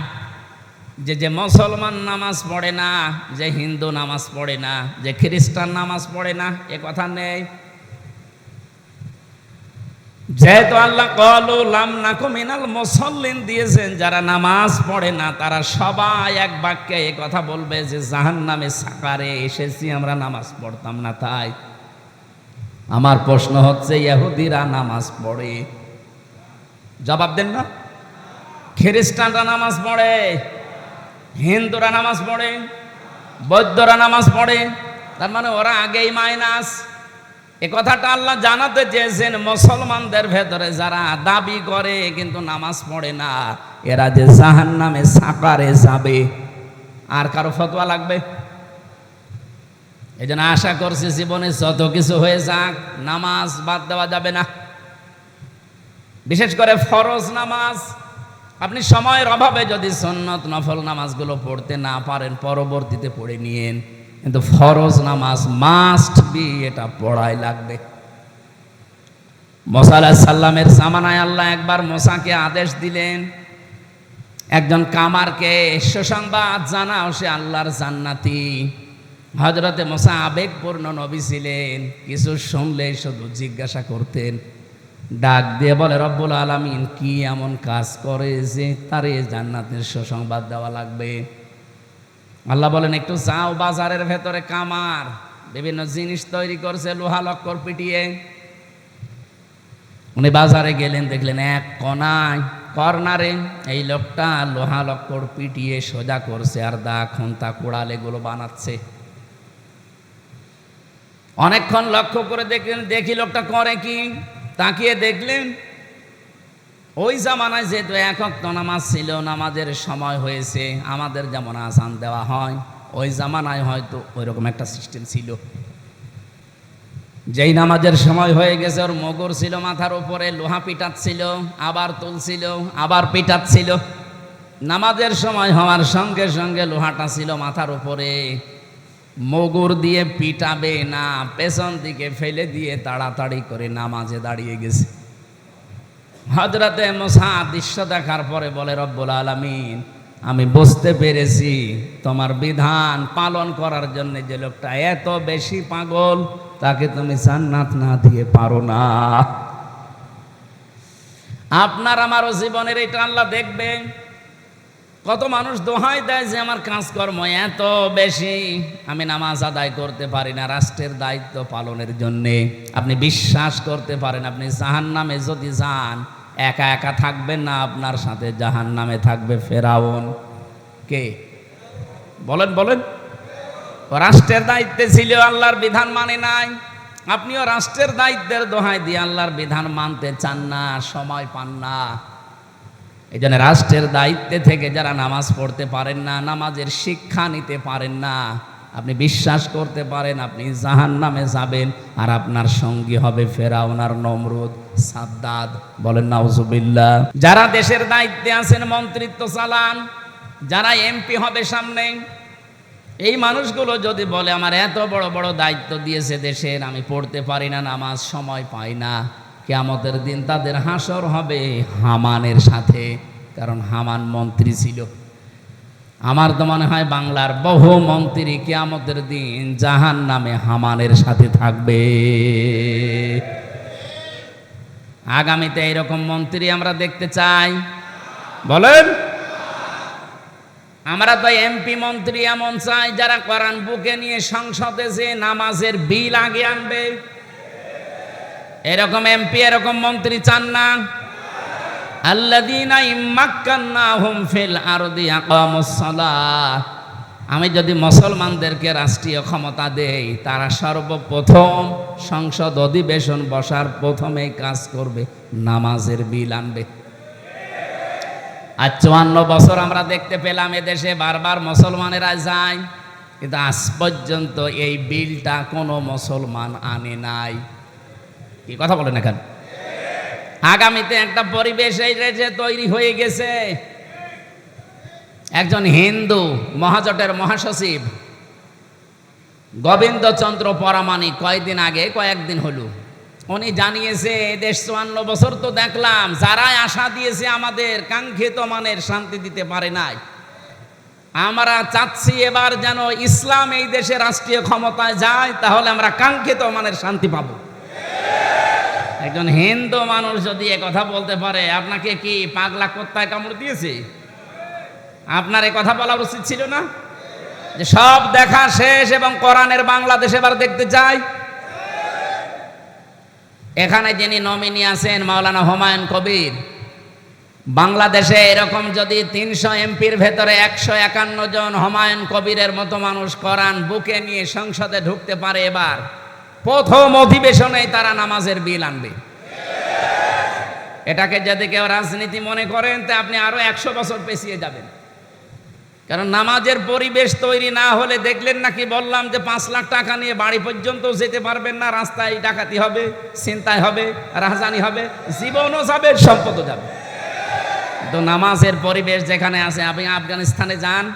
যে মুসলমান নামাজ পড়ে না, যে হিন্দু নামাজ পড়ে না, যে খ্রিস্টান নামাজ পড়ে না, এ কথা নেই। যেহেতু আল্লাহ ক্বালু লাম নাকু মিনাল মুসাল্লিন দিয়েছেন, যারা নামাজ পড়ে না তারা সবাই এক বাক্যে এই কথা বলবে যে জাহান্নামে সাকারে এসেছি, আমরা নামাজ পড়তাম না। তাই আমার প্রশ্ন হচ্ছে, ইহুদিরা নামাজ পড়ে? জবাব দেন না। খ্রিস্টানরা নামাজ পড়ে, হিন্দুরা নামাজ পড়ে, বৌদ্ধরা নামাজ পড়ে, তার মানে ওরা আগেই মাইনাস। এ কথাটা আল্লাহ জানাতে চেয়েছেন মুসলমানদের ভেতরে যারা দাবি করে কিন্তু নামাজ পড়ে না, এরা যে জাহান্নামে সাকারে যাবে। আর কারো ফতোয়া লাগবে? এই জন্য আশা করছি জীবনে যত কিছু হয়ে যাক, নামাজ বাদ দেওয়া যাবে না। বিশেষ করে ফরজ নামাজ, আপনি সময়ের অভাবে যদি সুন্নত নফল নামাজগুলো পড়তে না পারেন পরবর্তীতে পড়ে নিয়েন, কিন্তু ফরজ নামাজ মাস্ট বি, এটা পড়াই লাগবে। মুসা আলাইহিস সালামের জামানায় আল্লাহ একবার মুসাকে আদেশ দিলেন, একজন কামারকে সুসংবাদ জানাও, সে আল্লাহর জান্নাতি। হযরতে মুসা আবেগপূর্ণ নবী ছিলেন, কিছু শুনলে শুধু জিজ্ঞাসা করতেন। ডাক দিয়ে বলে, রব্বুল আলামিন কি এমন কাজ করে যে তারে জান্নাতের সুসংবাদ দেওয়া লাগবে? আল্লাহ বলেন, একটু যাও, বাজারের ভেতরে কামার বিভিন্ন জিনিস তৈরি করছে লোহা লক্কর পিটিয়ে। উনি বাজারে গেলেন, দেখলেন এক কর্নারে এই লোকটা লোহা লক্কর পিটিয়ে সোজা করছে আর দা খুন্তা কুড়াল এগুলো বানাচ্ছে। অনেকক্ষণ লক্ষ্য করে দেখলেন, দেখি লোকটা করে কি। তাকিয়ে দেখলেন ওই জামানায় যেহেতু এক ওয়াক্ত নামাজ ছিল, নামাজের সময় হয়েছে, আমাদের যেমন আযান দেওয়া হয়, ওই জামানায় হয়তো ওইরকম একটা সিস্টেম ছিল। যেই নামাজের সময় হয়ে গেছে, ওর মগর ছিল মাথার উপরে, লোহা পিটাচ্ছিল, আবার তুলছিল, আবার পিটাচ্ছিল। নামাজের সময় হওয়ার সঙ্গে সঙ্গে লোহাটা ছিল মাথার উপরে। মগুর দিয়ে পিটাবে না, পেছন দিকে ফেলে দিয়ে তাড়াতাড়ি করে নামাজে দাঁড়িয়ে গেছে। হযরতে মুসা দৃশ্য দেখার পরে বলে, রব্বুল আলামিন, আমি বুঝতে পেরেছি তোমার বিধান পালন করার জন্য যে লোকটা এত বেশি পাগল, তাকে তুমি জান্নাত না দিয়ে পারো না। আপনার আমারও জীবনের এটা আল্লাহ দেখবে। কত মানুষ দোহাই দেয় যে আমার কাজকর্ম এত বেশি, আমি নামাজ আদায় করতে পারি না রাষ্ট্রের দায়িত্ব পালনের জন্যে। আপনি বিশ্বাস করতে পারেন, আপনি জাহান্নামে যদি যান, একা একা থাকবেন না, আপনার সাথে জাহান্নামে থাকবে ফেরাউন। কে বলেন বলেন? রাষ্ট্রের দায়িত্বে ছিল, আল্লাহর বিধান মানে নাই। আপনিও রাষ্ট্রের দায়িত্বের দোহাই দিয়ে আল্লাহর বিধান মানতে চান না, সময় পান না। এই জন্য রাষ্ট্রের দায়িত্বে থেকে যারা নামাজ পড়তে পারেন না, নামাজের শিক্ষা নিতে পারেন না, আপনি বিশ্বাস করতে পারেন আপনি জাহান্নামে যাবেন, আর আপনার সঙ্গী হবে ফেরাউন আর নমরুদ, সাদ্দাদ। বলেন নাউজুবিল্লাহ। যারা দেশের দায়িত্বে আছেন, মন্ত্রিত্ব চালান, যারা এমপি হবে সামনে, এই মানুষগুলো যদি বলে আমার এত বড় বড় দায়িত্ব দিয়েছে দেশের, আমি পড়তে পারি না নামাজ, সময় পাই না, কিয়ামতের দিন তাদের হাসর হবে হামানের সাথে। কারণ হামান মন্ত্রী ছিল। আমার তো মনে হয় বাংলার বহু মন্ত্রী কিয়ামতের দিন জাহান্নামে হামানের সাথে থাকবে। আগামীতে এরকম মন্ত্রী আমরা দেখতে চাই? বলেন। আমরা তো এমপি মন্ত্রী এমন চাই যারা কোরআন বুকে নিয়ে সংসদে যে নামাজের বিল আগে আনবে। এরকম এমপি, এরকম মন্ত্রী চান না? আল্লাযীনা ইম্মাক্কান্নাহুম ফিল আরদি আকামুস সালাহ। আমি যদি মুসলমানদেরকে রাষ্ট্রীয় ক্ষমতা দেই, তারা সর্বপ্রথম সংসদ অধিবেশন বসার প্রথমেই কাজ করবে, নামাজের বিল আনবে। আর 54 বছর আমরা দেখতে পেলাম এদেশে বারবার মুসলমানেরা যায়, কিন্তু আজ পর্যন্ত এই বিলটা কোনো মুসলমান আনে নাই। কি কথা বলেন এখন? আগামীতে একটা পরিবেশ এই দেশে তৈরি হয়ে গেছে। একজন হিন্দু মহাজোটের মহাসচিব গোবিন্দচন্দ্র পরামানিক কয়েকদিন হলো উনি জানিয়েছে, দেশ 54 বছর তো দেখলাম যারাই আশা দিয়েছে আমাদের কাঙ্ক্ষিত মানের শান্তি দিতে পারে নাই। আমরা চাচ্ছি এবার যেন ইসলাম এই দেশে রাষ্ট্রীয় ক্ষমতায় যায়, তাহলে আমরা কাঙ্ক্ষিত মানের শান্তি পাবো। একজন হিন্দু মানুষ যদি এ কথা বলতে পারে, আপনাকে কি পাগলা কুত্তায় কামড় দিয়েছে? আপনার এ কথা বলা উচিত ছিল না? যে সব দেখা শেষ এবং কোরআনের বাংলাদেশ এবার দেখতে চাই। এখানে যিনি নমিনি আছেন মাওলানা হুমায়ুন কবির, বাংলাদেশে এরকম যদি 300 এমপির ভেতরে 151 জন হুমায়ুন কবিরের মতো মানুষ কোরআন বুকে নিয়ে সংসদে ঢুকতে পারে, এবার প্রথম অধিবেশনেই তারা নামাজের বিল আনবে। এটাকে যদি কেউ রাজনীতি মনে করেন, তা আপনি আরো 100 বছর পেছিয়ে যাবেন। কারণ নামাজের পরিবেশ তৈরি না হলে, দেখলেন নাকি বললাম যে 5 লাখ টাকা নিয়ে বাড়ি পর্যন্ত যেতে পারবেন না, রাস্তায় ডাকাতি হবে, ছিনতাই হবে, রাহাজানি হবে, জীবনও যাবে, সম্পদও যাবে। তো নামাজের পরিবেশ যেখানে আছে, আপনি আফগানিস্তানে যান,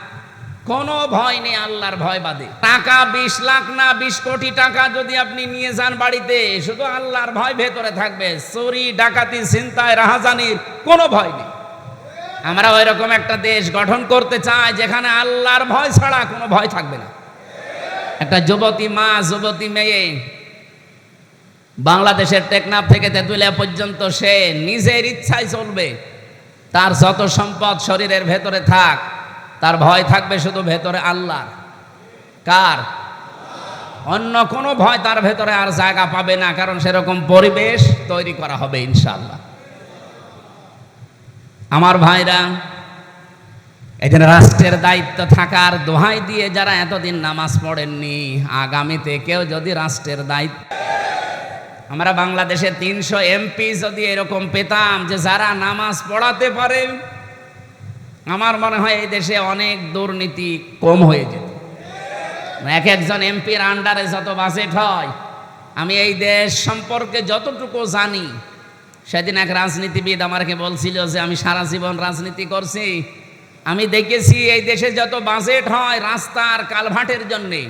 কোনো ভয় নেই, আল্লাহর ভয় বাদে। টাকা 20 লাখ না 20 কোটি টাকা যদি আপনি নিয়ে যান বাড়িতে, শুধু আল্লাহর ভয় ভেতরে থাকবে, চুরি ডাকাতি ছিনতাই রাহাজানির কোনো ভয় নেই। আমরা ওই রকম একটা দেশ গঠন করতে চাই যেখানে আল্লাহর ভয় ছাড়া কোনো ভয় থাকবে না। একটা যুবতী মা, যুবতী মেয়ে বাংলাদেশের টেকনাফ থেকে তেঁতুলিয়া পর্যন্ত, সে নিজের ইচ্ছায় চলবে, তার যত সম্পদ শরীরের ভেতরে থাক, তার ভয় থাকবে শুধু ভেতরে আল্লাহর। কার? অন্য কোনো ভয় তার ভেতরে আর জায়গা পাবে না, কারণ সেরকম পরিবেশ তৈরি করা হবে ইনশাআল্লাহ। আমার ভাইরা, এখানে রাষ্ট্রের দায়িত্ব থাকার দোহাই দিয়ে যারা এতদিন নামাজ পড়েননি, আগামীতে কেউ যদি রাষ্ট্রের দায়িত্ব, আমরা বাংলাদেশে 300 এমপি যদি এরকম পেতাম যে যারা নামাজ পড়াতে পারে, আমার মনে হয় এই দেশে অনেক দুর্নীতি কম হয়ে যেত। এক একজন এমপির আন্ডারে যত বাজেট হয়, আমি এই দেশ সম্পর্কে যতটুকু জানি, সেদিন এক রাজনীতিবিদ আমাকে বলছিল যে আমি সারা জীবন রাজনীতি করছি, আমি দেখেছি এই দেশে যত বাজেট হয় রাস্তার কালভার্টের জন্যে,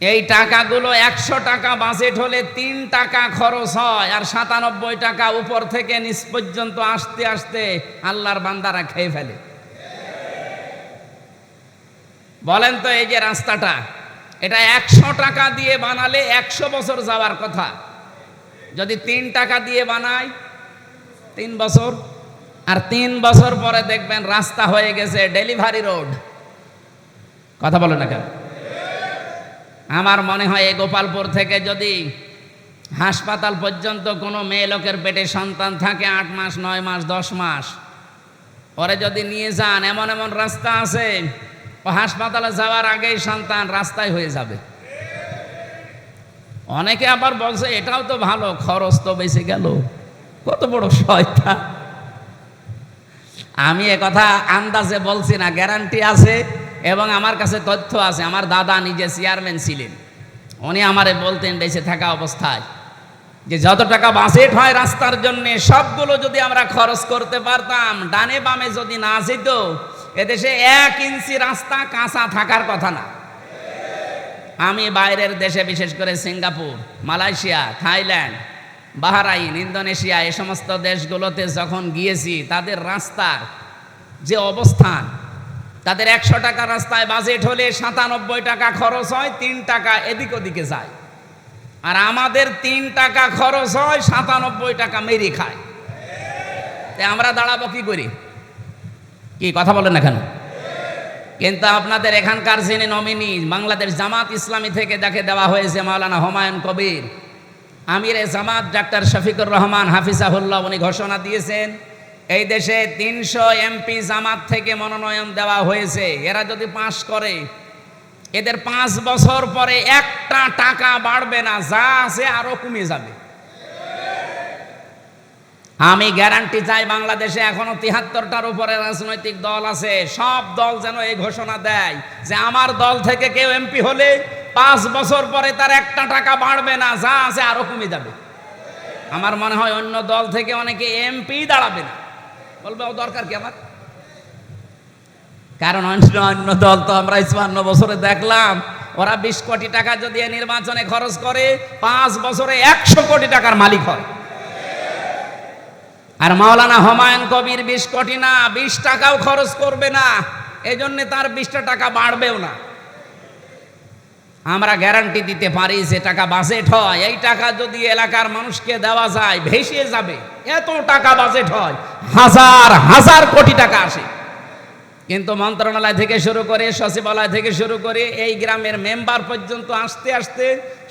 এই টাকাগুলো 100 টাকা বাজেট হলে 3 টাকা খরচ হয়, আর 97 টাকা উপর থেকে নিচ পর্যন্ত আসতে আসতে আল্লাহর বান্দারা খেয়ে ফেলে। বলেন তো, এই যে রাস্তাটা, এটা 100 টাকা দিয়ে বানালে 100 বছর যাওয়ার কথা, যদি 3 টাকা দিয়ে বানায় 3 বছর, আর 3 বছর পরে দেখবেন রাস্তা হয়ে গেছে ডেলিভারি রোড। কথা বলে না কেন? আমার মনে হয় এই গোপালপুর থেকে যদি হাসপাতাল পর্যন্ত কোনো মেয়ে লোকের পেটে সন্তান থাকে 8 মাস 9 মাস 10 মাস, পরে যদি নিয়ে যান, এমন এমন রাস্তা আছে ও হাসপাতালে যাওয়ার আগেই সন্তান রাস্তায় হয়ে যাবে। অনেকে আবার বলছে এটাও তো ভালো, খরচ তো বেঁচে গেল। কত বড় শয়তান! আমি এ কথা আন্দাজে বলছি না, গ্যারান্টি আছে এবং আমার কাছে তথ্য আছে। আমার দাদা নিজে চেয়ারম্যান ছিলেন, উনি আমারে বলতেন বেঁচে থাকা অবস্থায় যে যত টাকা বাজেট হয় রাস্তার জন্য সবগুলো যদি আমরা খরচ করতে পারতাম, ডানে বামে যদি না যেত, এদেশে 1 ইঞ্চি রাস্তা কাঁচা থাকার কথা না। আমি বাইরের দেশে, বিশেষ করে Singapore, Malaysia, Thailand, Bahrain, Indonesia, এই সমস্ত দেশগুলোতে যখন গিয়েছি, তাদের রাস্তার যে অবস্থান, তাদের 100 টাকা রাস্তায় বাজেট হলে 97 টাকা খরচ হয়, 3 টাকা এদিক ওদিকে যায়। আর আমাদের 3 টাকা খরচ হয়, 97 টাকা মেরে খায়। আমরা দাঁড়াবো কি করি? কি কথা বলেন না কেন? কিন্তু আপনাদের এখানকার যিনি নমিনি, বাংলাদেশ জামাত ইসলামী থেকে যাকে দেওয়া হয়েছে মাওলানা হুমায়ুন কবির, আমিরে জামাত ডাক্তার শফিকুর রহমান হাফিজাহুল্লাহ, উনি ঘোষণা দিয়েছেন এই দেশে 300 এমপি জামাত থেকে মনোনয়ন দেওয়া হয়েছে। এরা যদি পাশ করে, এদের 5 বছর পরে 1 টাকা বাড়বে না, যা আছে আরো কমে যাবে। আমি গ্যারান্টি চাই, বাংলাদেশে এখনো 73টার উপরে রাজনৈতিক দল আছে, সব দল যেন এই ঘোষণা দেয় যে আমার দল থেকে কেউ এমপি হলে 5 বছর পরে তার 1 টাকা বাড়বে না, যা আছে আরো কমে যাবে। আমার মনে হয় অন্য দল থেকে অনেকে এমপি দাঁড়াবে না, বলবে ও দরকার কি আমার। কারণ অন্য দল তো আমরা 54 বছরে দেখলাম, ওরা 20 কোটি টাকা যদি নির্বাচনে খরচ করে, 5 বছরে 100 কোটি টাকার মালিক হয়। আর মাওলানা হুমায়ুন কবির 20 কোটি না, 20 টাকাও খরচ করবে না, এই জন্য তার 20 টাকা বাড়বেও না। আমরা গ্যারান্টি দিতে পারি যে টাকা বাজেট হয়, এই টাকা যদি এলাকার মানুষকে দেওয়া যায় ভেসে যাবে। এত টাকা বাজেট হয়, হাজার হাজার কোটি টাকা আসে, কিন্তু মন্ত্রণালয় থেকে শুরু করে, সচিবালয় থেকে শুরু করে এই গ্রামের মেম্বার পর্যন্ত আসতে আসতে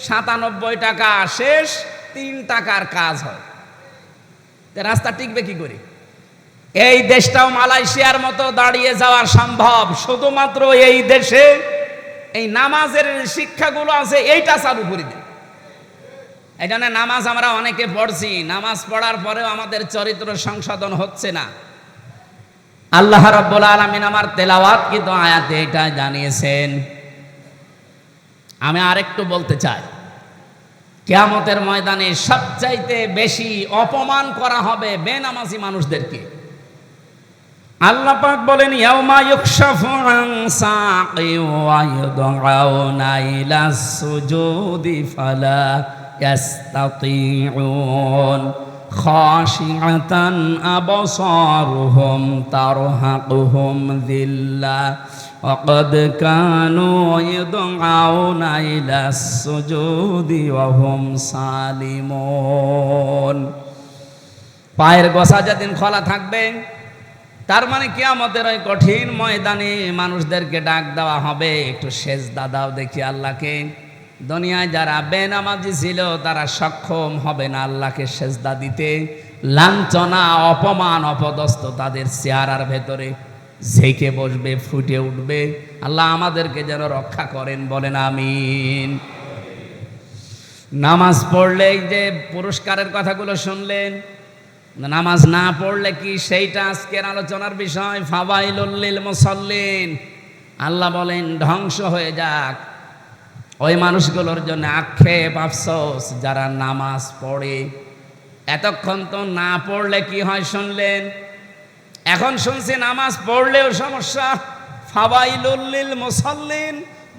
97 টাকা শেষ, 3 টাকার কাজ হয়। রাস্তা টিকবে কি করে? এই দেশটাও মালয়েশিয়ার মতো দাঁড়িয়ে যাওয়া সম্ভব শুধুমাত্র এই দেশে এই নামাজের শিক্ষাগুলো আছে, এইটা চালু করে দেন। এই জন্য নামাজ আমরা অনেকে পড়ছি, নামাজ পড়ার পরেও আমাদের চরিত্র সংশোধন হচ্ছে না। আল্লাহ রাব্বুল আলামিন আমার তেলাওয়াতকৃত আয়াতে এটা জানিয়েছেন। আমি আরেকটু বলতে চাই, কিয়ামতের ময়দানে সবচাইতে বেশি অপমান করা হবে বেনামাজি মানুষদেরকে। আল্লাহ পাক বলেন, ইয়াউমা ইউকশাফু আন সাকি ওয়া ইউদআউনা ইলাস সুজুদি ফালা ইয়াস্তাতিউন খাশিআতান আবসারুহুম তারহাকুহুম যিল্লাহ ওয়া ক্বাদ কানু ইউদআউনা ইলাস সুজুদি ওয়া হুম সালিমুন। পায়ের গোছা যেদিন খোলা থাকবে, তার মানে কিয়ামতের ওই কঠিন ময়দানে মানুষদেরকে ডাক দেওয়া হবে, একটু সেজদা দাও দেখি আল্লাহকে। দুনিয়ায় যারা বেনামাজি ছিল তারা সক্ষম হবে না আল্লাহকে সেজদা দিতে। লাঞ্ছনা, অপমান, অপদস্থ তাদের চেহারার ভেতরে ঝেঁকে বসবে, ফুটে উঠবে। আল্লাহ আমাদেরকে যেন রক্ষা করেন, বলেন আমিন। নামাজ পড়লে এই যে পুরস্কারের কথাগুলো শুনলেন, নামাজ না পড়লে কি সেইটা আজকের আলোচনার বিষয়। ফাওয়াইলুল লিল মুসাল্লিন, আল্লাহ বলেন ধ্বংস হয়ে যাক ওই মানুষগুলোর জন্য, আক্ষেপ আফসোস যারা নামাজ পড়ে। এতক্ষণ তো না পড়লে কি হয় শুনলেন, এখন শুনছি নামাজ পড়লেও সমস্যা। ফাওয়াইলুল লিল মুসাল্লিন,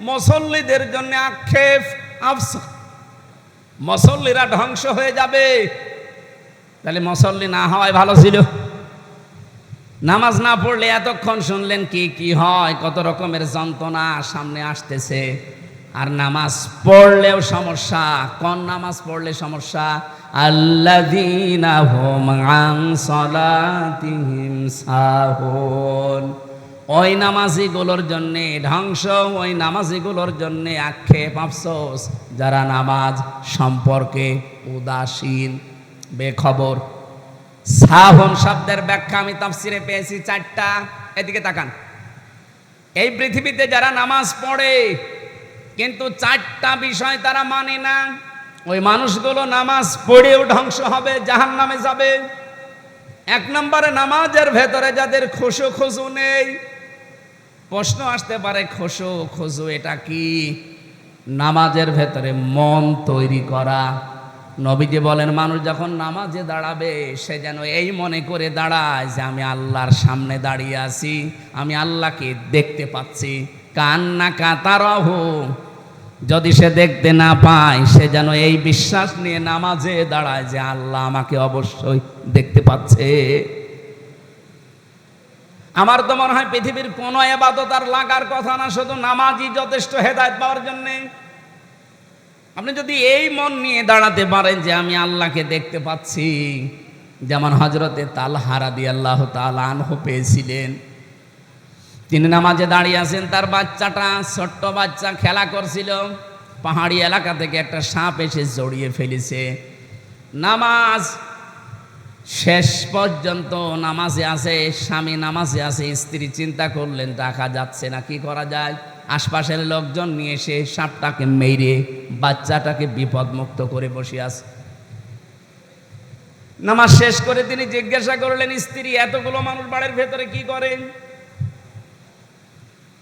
মুসল্লিদের জন্য আক্ষেপ, আফসোস, মুসল্লিরা ধ্বংস হয়ে যাবে। তাহলে মুসল্লি না হওয়াই ভালো ছিল। নামাজ না পড়লে এতক্ষণ শুনলেন কি কি হয়, কত রকমের যন্ত্রণা সামনে আসতেছে। আর নামাজ পড়লেও সমস্যা। কোন নামাজ পড়লে সমস্যা? আল্লাযীনা হুম আন সালাতিহিম সাহুন। ওই নামাজিগুলোর জন্যে ধ্বংস, ওই নামাজিগুলোর জন্যে আক্ষেপ, আফসোস, যারা নামাজ সম্পর্কে উদাসীন, বেখবর। সাহুন শব্দের ব্যাখ্যা আমি তাফসিরে পেয়েছি 4টা। এদিকে তাকান। এই পৃথিবীতে যারা নামাজ পড়ে কিন্তু 4টা বিষয় তারা মানে না, ওই মানুষগুলো নামাজ পড়েও ধ্বংস হবে, জাহান্নামে যাবে। 1 নম্বরে নামাজের ভেতরে যাদের খুশু খুজু নেই। প্রশ্ন আসতে পারে, খুশু খুজু এটা কি? নামাজের ভেতরে মন তৈরি করা। নবীজি বলেন, মানুষ যখন নামাজে দাঁড়াবে সে যেন এই মনে করে দাঁড়ায় যে আমি আল্লাহর সামনে দাঁড়িয়ে আছি, আমি আল্লাহকে দেখতে পাচ্ছি। কান্না কাতারাহু, যদি সে দেখতে না পায় সে যেন এই বিশ্বাস নিয়ে নামাজে দাঁড়ায় যে আল্লাহ আমাকে অবশ্যই দেখতে পাচ্ছে। আমার তো মনে হয় পৃথিবীর কোনো ইবাদত আর লাগার কথা না, শুধু নামাজই যথেষ্ট হেদায়েত পাওয়ার জন্যে। আপনি যদি এই মন নিয়ে দাঁড়াতে পারেন যে আমি আল্লাহকে দেখতে পাচ্ছি, যেমন হযরতে তালহা রাদিয়াল্লাহু তাআলা আনহু পেয়েছিলেন। তিনি নামাজে দাঁড়িয়ে আছেন, তার বাচ্চাটা, ছোট্ট বাচ্চা খেলা করছিল। পাহাড়ি এলাকা থেকে একটা সাপ এসে জড়িয়ে ফেলেছে। নামাজ শেষ পর্যন্ত নামাজে আছে, স্বামী নামাজে আছে, স্ত্রী চিন্তা করলেন রাখা যাচ্ছে না, কি করা যায়। আশপাশের লোকজন নিয়ে এসে সাপটাকে মেরে বাচ্চাটাকে বিপদমুক্ত করে বসে আছে। নামাজ শেষ করে তিনি জিজ্ঞাসা করলেন, স্ত্রী এতগুলো মানুষ বাড়ির ভেতরে কি করেন?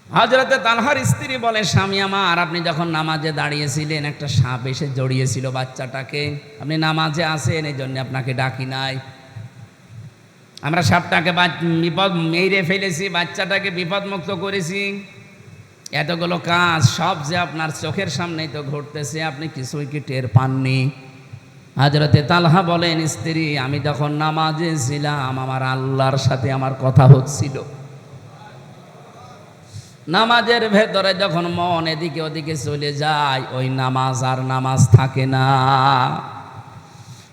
হযরতে তালহার স্ত্রী বলে, স্বামী আমার, আপনি যখন নামাজে দাঁড়িয়েছিলেন একটা সাপ এসে জড়িয়েছিল বাচ্চাটাকে, আপনি নামাজে আছেন এই জন্য আপনাকে ডাকি নাই। আমরা সাপটাকে বিপদ মেরে ফেলেছি, বাচ্চাটাকে বিপদমুক্ত করেছি। এতগুলো কাজ সব যে আপনার চোখের সামনেই তো ঘটতেছে, আপনি কিছুই কি টের পাননি? হযরতে তালহা বলেন, স্ত্রী, আমি যখন নামাজে ছিলাম আমার আল্লাহর সাথে আমার কথা হচ্ছিল। নামাজের ভেতরে যখন মন এদিকে ওদিকে চলে যায়, ওই নামাজ আর নামাজ থাকে না।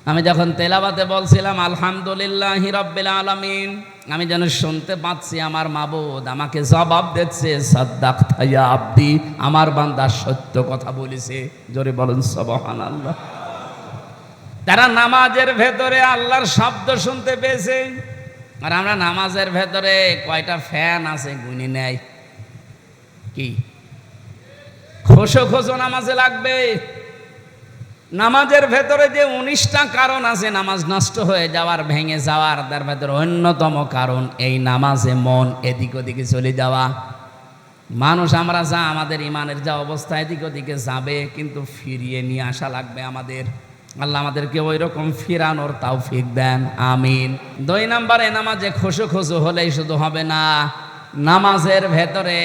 আমি যখন তেলাওয়াতে বলছিলাম আলহামদুলিল্লাহি রাব্বিল আলামিন, আমি যেন শুনতে পাচ্ছি আমার মাবুদ আমাকে জবাব দিচ্ছে, সাদ্দাকতা ইয়া আব্দি, আমার বান্দা সত্য কথা বলেছে। জোরে বলুন সুবহানাল্লাহ। তারা নামাজের ভেতরে আল্লাহর শব্দ শুনতে পেয়েছে। আর আমরা নামাজের ভেতরে কয়টা ফ্যান আছে গুনি নেই। কি খোসো খোসো নামাজে লাগবে? নামাজের ভেতরে যে 19টা কারণ আছে নামাজ নষ্ট হয়ে যাওয়ার, ভেঙে যাওয়ার, তার ভেতরে অন্যতম কারণ এই নামাজে মন এদিক ওদিকে চলে যাওয়া। মানুষ আমরা যা আমাদের ইমানের যা অবস্থা এদিক ওদিকে যাবে, কিন্তু ফিরিয়ে নিয়ে আসা লাগবে আমাদের। আল্লাহ আমাদেরকে ওই রকম ফিরানোর তৌফিক দেন, আমিন। 2 নম্বরে নামাজে খুশু খুশু হলেই শুধু হবে না, নামাজের ভেতরে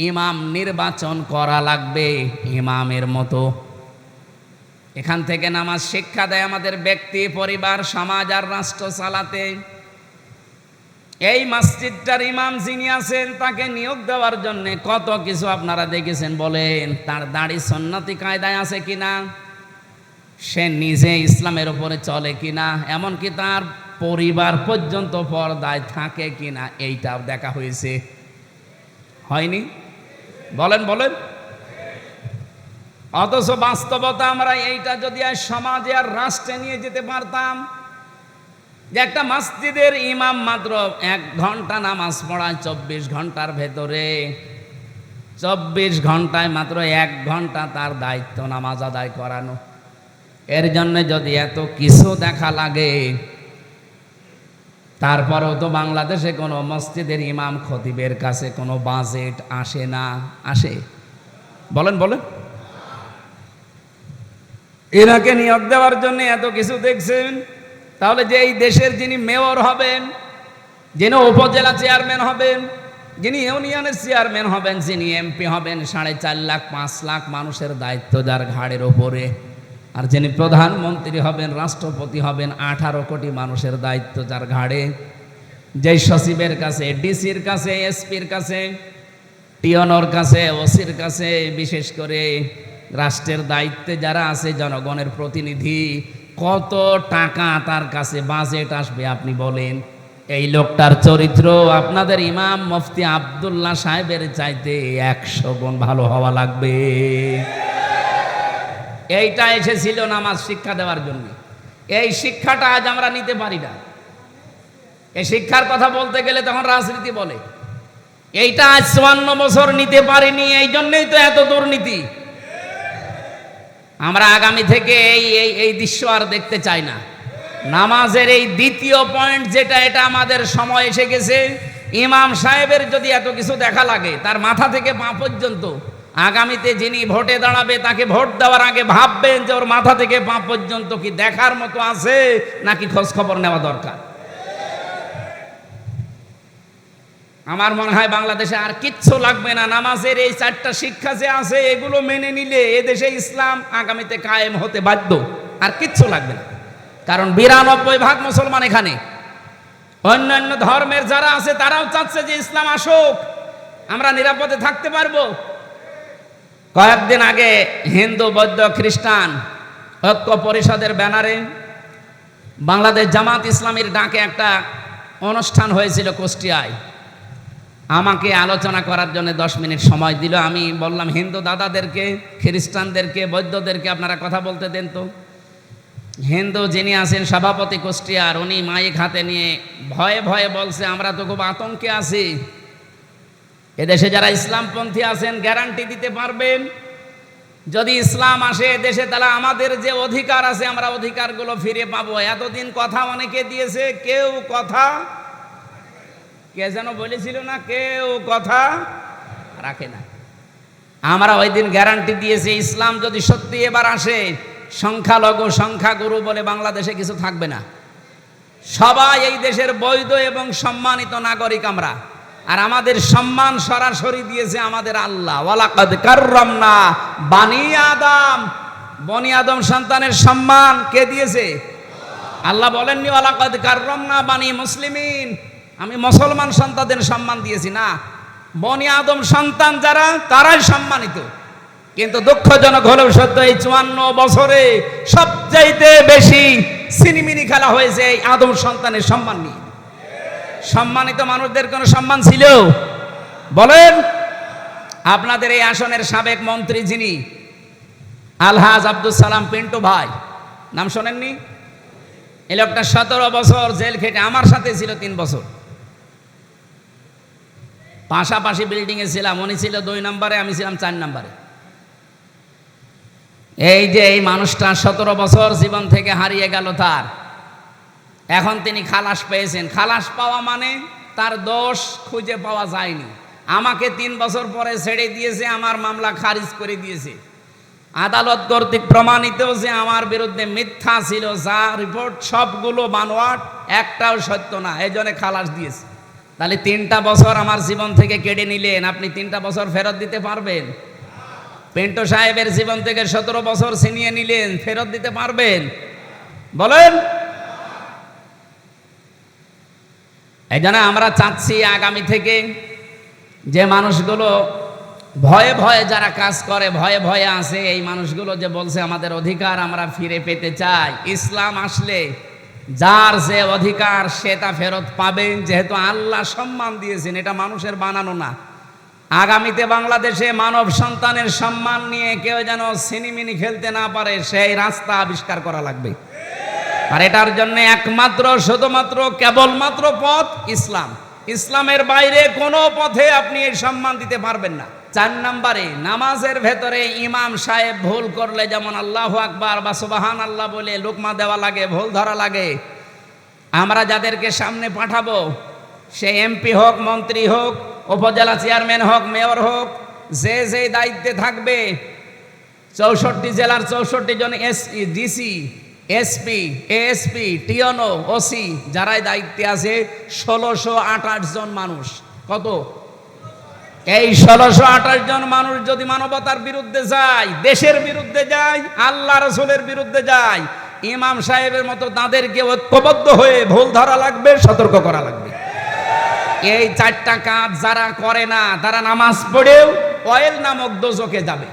ইমাম নির্বাচন করা লাগবে ইমামের মতো। এখান থেকে নামাজ শিক্ষা দেয় আমাদের ব্যক্তি, পরিবার, সমাজ আর রাষ্ট্র চালাতে। এই মসজিদটার ইমাম যিনি আছেন তাকে নিয়োগ দেওয়ার জন্য কত কিছু আপনারা দেখেছেন। বলেন, তার দাড়ি সুন্নতি কায়দায় আছে কিনা, সে নিজে ইসলামের উপরে চলে কিনা, এমনকি তার পরিবার পর্যন্ত পর্দায় থাকে কিনা, এইটাও দেখা হয়েছে। হয়নি? বলেন বলেন। অথচ বাস্তবতা আমরা এইটা যদি আর সমাজে আর রাষ্ট্রে নিয়ে যেতে পারতাম, যে একটা মসজিদের ইমাম মাত্র 1 ঘন্টা নামাজ পড়ায় 24 ঘন্টার ভেতরে, 24 ঘন্টায় মাত্র 1 ঘন্টা তার দায়িত্ব নামাজ আদায় করানো। এর জন্য যদি এত কিছু দেখা লাগে, তারপরেও তো বাংলাদেশে কোনো মসজিদের ইমাম খতিবের কাছে কোনো বাজেট আসে না। আসে? বলেন বলেন। এনাকে নিয়োগ দেওয়ার জন্য এত কিছু দেখছেন, তাহলে যে এই দেশের যিনি মেয়র হবেন, যিনি উপজেলা চেয়ারম্যান হবেন, যিনি ইউনিয়নের চেয়ারম্যান হবেন, যিনি এমপি হবেন, 4.5 লাখ 5 লাখ মানুষের দায়িত্ব যার ঘাড়ের ওপরে, আর যিনি প্রধানমন্ত্রী হবেন, রাষ্ট্রপতি হবেন, 18 কোটি মানুষের দায়িত্ব যার ঘাড়ে। যেই সচিবের কাছে, ডিসির কাছে, এসপির কাছে, টিওনোর কাছে, ওসির কাছে, বিশেষ করে রাষ্ট্রের দায়িত্বে যারা আছে, জনগণের প্রতিনিধি, কত টাকা তার কাছে বাজেট আসবে আপনি বলেন? এই লোকটার চরিত্র আপনাদের ইমাম মুফতি আব্দুল্লাহ সাহেবের চাইতে 100 গুণ ভালো হওয়া লাগবে। এইটা এসেছিল নামাজ শিক্ষা দেওয়ার জন্য। এই শিক্ষাটা আজ আমরা নিতে পারি না। এই শিক্ষার কথা বলতে গেলে তখন রাজনীতি বলে। এইটা আজ 54 বছর নিতে পারিনি, এই জন্যই তো এত দুর্নীতি। আমরা আগামী থেকে এই দৃশ্য আর দেখতে চাই না। নামাজের এই দ্বিতীয় পয়েন্ট যেটা, এটা আমাদের সময় এসে গেছে। ইমাম সাহেবের যদি এত কিছু দেখা লাগে, তার মাথা থেকে পা পর্যন্ত, আগামীতে যিনি ভোটে দাঁড়াবে তাকে ভোট দেওয়ার আগে ভাববেন যে ওর মাথা থেকে পা পর্যন্ত কি দেখার মতো আছে নাকি খোঁজ খবর নেওয়া দরকার। আমার মনে হয় বাংলাদেশে আর কিচ্ছু লাগবে না। নামাজের এই 4টা শিক্ষা যে আছে, এগুলো মেনে নিলে এদেশে ইসলাম আগামীতে কায়েম হতে বাধ্য। আর কিচ্ছু লাগবে না, কারণ 92% মুসলমান এখানে। অন্যান্য ধর্মের যারা আছে তারাও চাচ্ছে যে ইসলাম আসুক, আমরা নিরাপদে থাকতে পারবো। কয়েকদিন আগে হিন্দু, বৌদ্ধ, খ্রিস্টান ঐক্য পরিষদের ব্যানারে বাংলাদেশ জামাত ইসলামীর ডাকে একটা অনুষ্ঠান হয়েছিল কুষ্টিয়ায়। আমাকে আলোচনা করার জন্য 10 মিনিট সময় দিল। আমি বললাম, হিন্দু দাদাদেরকে, খ্রিস্টানদেরকে, বৌদ্ধদেরকে আপনারা কথা বলতে দেন তো। হিন্দু যিনি আছেন সভাপতি কুষ্টিয়ার, উনি মাইক হাতে নিয়ে ভয়ে ভয়ে বলছে, আমরা তো খুব আতঙ্কে আছি। এদেশে যারা ইসলামপন্থী আছেন গ্যারান্টি দিতে পারবেন যদি ইসলাম আসে দেশে, তাহলে আমাদের যে অধিকার আছে আমরা অধিকারগুলো ফিরে পাবো। এতদিন কথা অনেকে দিয়েছে, কেউ কথা, কে যেন বলেছিল না, কেউ কথা রাখে না। আমরা ওই দিন গ্যারান্টি দিয়েছি, ইসলাম যদি সত্যি এবার আসে, সংখ্যালঘু সংখ্যাগুরু বলে বাংলাদেশে কিছু থাকবে না। সবাই এই দেশের বৈধ এবং সম্মানিত নাগরিক আমরা। আর আমাদের সম্মান সরাসরি দিয়েছে আমাদের আল্লাহ। ওয়ালাকাদ কাররামনা বানি আদম, বনি আদম সন্তানের সম্মান কে দিয়েছে? আল্লাহ বলেননি ওয়ালাকাদ কাররামনা বানি মুসলিমিন, আমি মুসলমান সন্তানদের সম্মান দিয়েছি না। বনি আদম সন্তান যারা, তারাই সম্মানিত। কিন্তু দুঃখজনক হলেও সত্য, এই 54 বছরে সবচাইতে বেশি সিনিমিনি খেলা হয়েছে এই আদম সন্তানের সম্মান নিয়ে। সম্মানিত মানুষদের কোনো সম্মান ছিল? বলেন। আপনাদের এই আসনের সাবেক মন্ত্রী যিনি, আলহাজ আব্দুল সালাম পিন্টু ভাই, নাম শোনেননি? এই লোকটা 17 বছর জেল খেটে আমার সাথে ছিল 3 বছর। পাশাপাশি বিল্ডিংয়ে ছিলাম, উনি ছিল 2 নম্বরে, আমি ছিলাম 4 নম্বরে। এই যে এই মানুষটা 17 বছর জীবন থেকে হারিয়ে গেল তার, এখন তিনি খালাস পেয়েছেন। খালাস পাওয়া মানে তার দোষ খুঁজে পাওয়া যায়নি। আমাকে 3 বছর পরে ছেড়ে দিয়েছে, আমার মামলা খারিজ করে দিয়েছে। আদালত কর্তৃক প্রমাণিত যে আমার বিরুদ্ধে মিথ্যা ছিল, যা রিপোর্ট সবগুলো বানোয়াট, একটাও সত্য না, এই জন্য খালাস দিয়েছে। তাহলে 3টা বছর আমার জীবন থেকে কেড়ে নিলেন, আপনি 3টা বছর ফেরত দিতে পারবেন? পিন্টু সাহেবের জীবন থেকে 17 বছর ছিনিয়ে নিলেন, ফেরত দিতে পারবেন? বলেন। এই জন্য আমরা চাচ্ছি আগামী থেকে যে মানুষগুলো ভয়ে ভয়ে যারা কাজ করে, ভয়ে ভয়ে আছে, এই মানুষগুলো যে বলছে আমাদের অধিকার আমরা ফিরে পেতে চাই, ইসলাম আসলে যার যে অধিকার সেটা ফেরত পাবে। যেহেতু আল্লাহ সম্মান দিয়েছেন, এটা মানুষের বানানো না। আগামীতে বাংলাদেশে মানব সন্তানের সম্মান নিয়ে কেউ যেন সিনিমিনি খেলতে না পারে, সেই রাস্তা আবিষ্কার করা লাগবে। আর এটার জন্য একমাত্র, শুধুমাত্র, কেবলমাত্র পথ ইসলাম। ইসলামের বাইরে কোনো পথে আপনি এই সম্মান দিতে পারবেন না। 4 নম্বরে, নামাজের ভেতরে ইমাম সাহেব ভুল করলে যেমন আল্লাহু আকবার বা সুবহান আল্লাহ বলে লুকমা দেওয়া লাগে, ভুল ধরা লাগে, আমরা যাদেরকে সামনে পাঠাবো, সে এমপি হোক, মন্ত্রী হোক, উপজেলা চেয়ারম্যান হোক, মেয়র হোক, যে যে দায়িত্বে থাকবে, 64 জেলার 64 জন ডিসি, এসপি, এএসপি, টিওনো, ওসি, যারাই দায়িত্বে আছে, 1628 জন মানুষ। কত? এই 1628 জন মানুষ যদি মানবতার বিরুদ্ধে যায়, দেশের বিরুদ্ধে যায়, আল্লাহ রাসূলের বিরুদ্ধে যায়, ইমাম সাহেবের মতো তাদেরকে ঐক্যবদ্ধ হয়ে ভুল ধরা লাগবে, সতর্ক করা লাগবে। এই 4টা কাজ যারা করে না তারা নামাজ পড়েও অয়েল নামক দোজখে যাবে।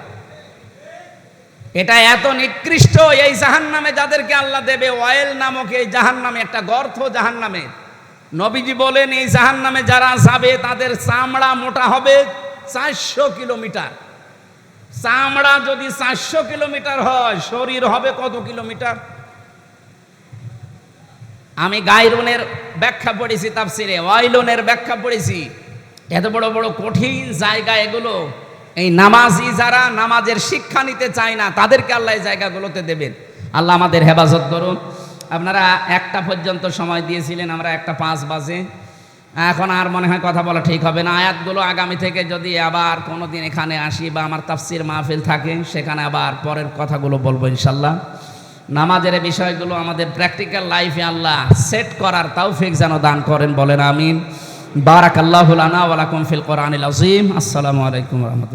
এটা এত নিকৃষ্ট, এই জাহান্নামে যাদেরকে আল্লাহ দেবে, অয়েল নামক এই জাহান্নামে, একটা গর্ত জাহান্নামে। নবীজি বলেন এই জাহান্নামে যারা যাবে তাদের চামড়া মোটা হবে 400 কিলোমিটার। চামড়া যদি 400 কিলোমিটার হয়, শরীর হবে কত কিলোমিটার? আমি গায়রুনের ব্যাখ্যা পড়েছি তাফসিরে, ওয়াইলুনের ব্যাখ্যা পড়েছি। এত বড় বড় কঠিন জায়গা এগুলো। এই নামাজি যারা নামাজের শিক্ষা নিতে চায় না তাদেরকে আল্লাহ এই জায়গাগুলোতে দেবেন। আল্লাহ আমাদের হেফাজত করুন। আপনারা 1টা পর্যন্ত সময় দিয়েছিলেন, আমরা 1:05 বাজে। এখন আর মনে হয় কথা বলা ঠিক হবে না। আয়াতগুলো আগামী থেকে যদি আবার কোনো দিন এখানে আসি বা আমার তাফসির মাহফিল থাকে, সেখানে আবার পরের কথাগুলো বলবো ইনশাল্লাহ। নামাজের বিষয়গুলো আমাদের প্র্যাকটিক্যাল লাইফে আল্লাহ সেট করার তৌফিক যেন দান করেন, বলেন আমিন। বারাকাল্লাহু লানা ওয়া লাকুম ফিল কোরআনিল আযীম। আসসালামু আলাইকুম ওয়া রাহমাতুল্লাহ।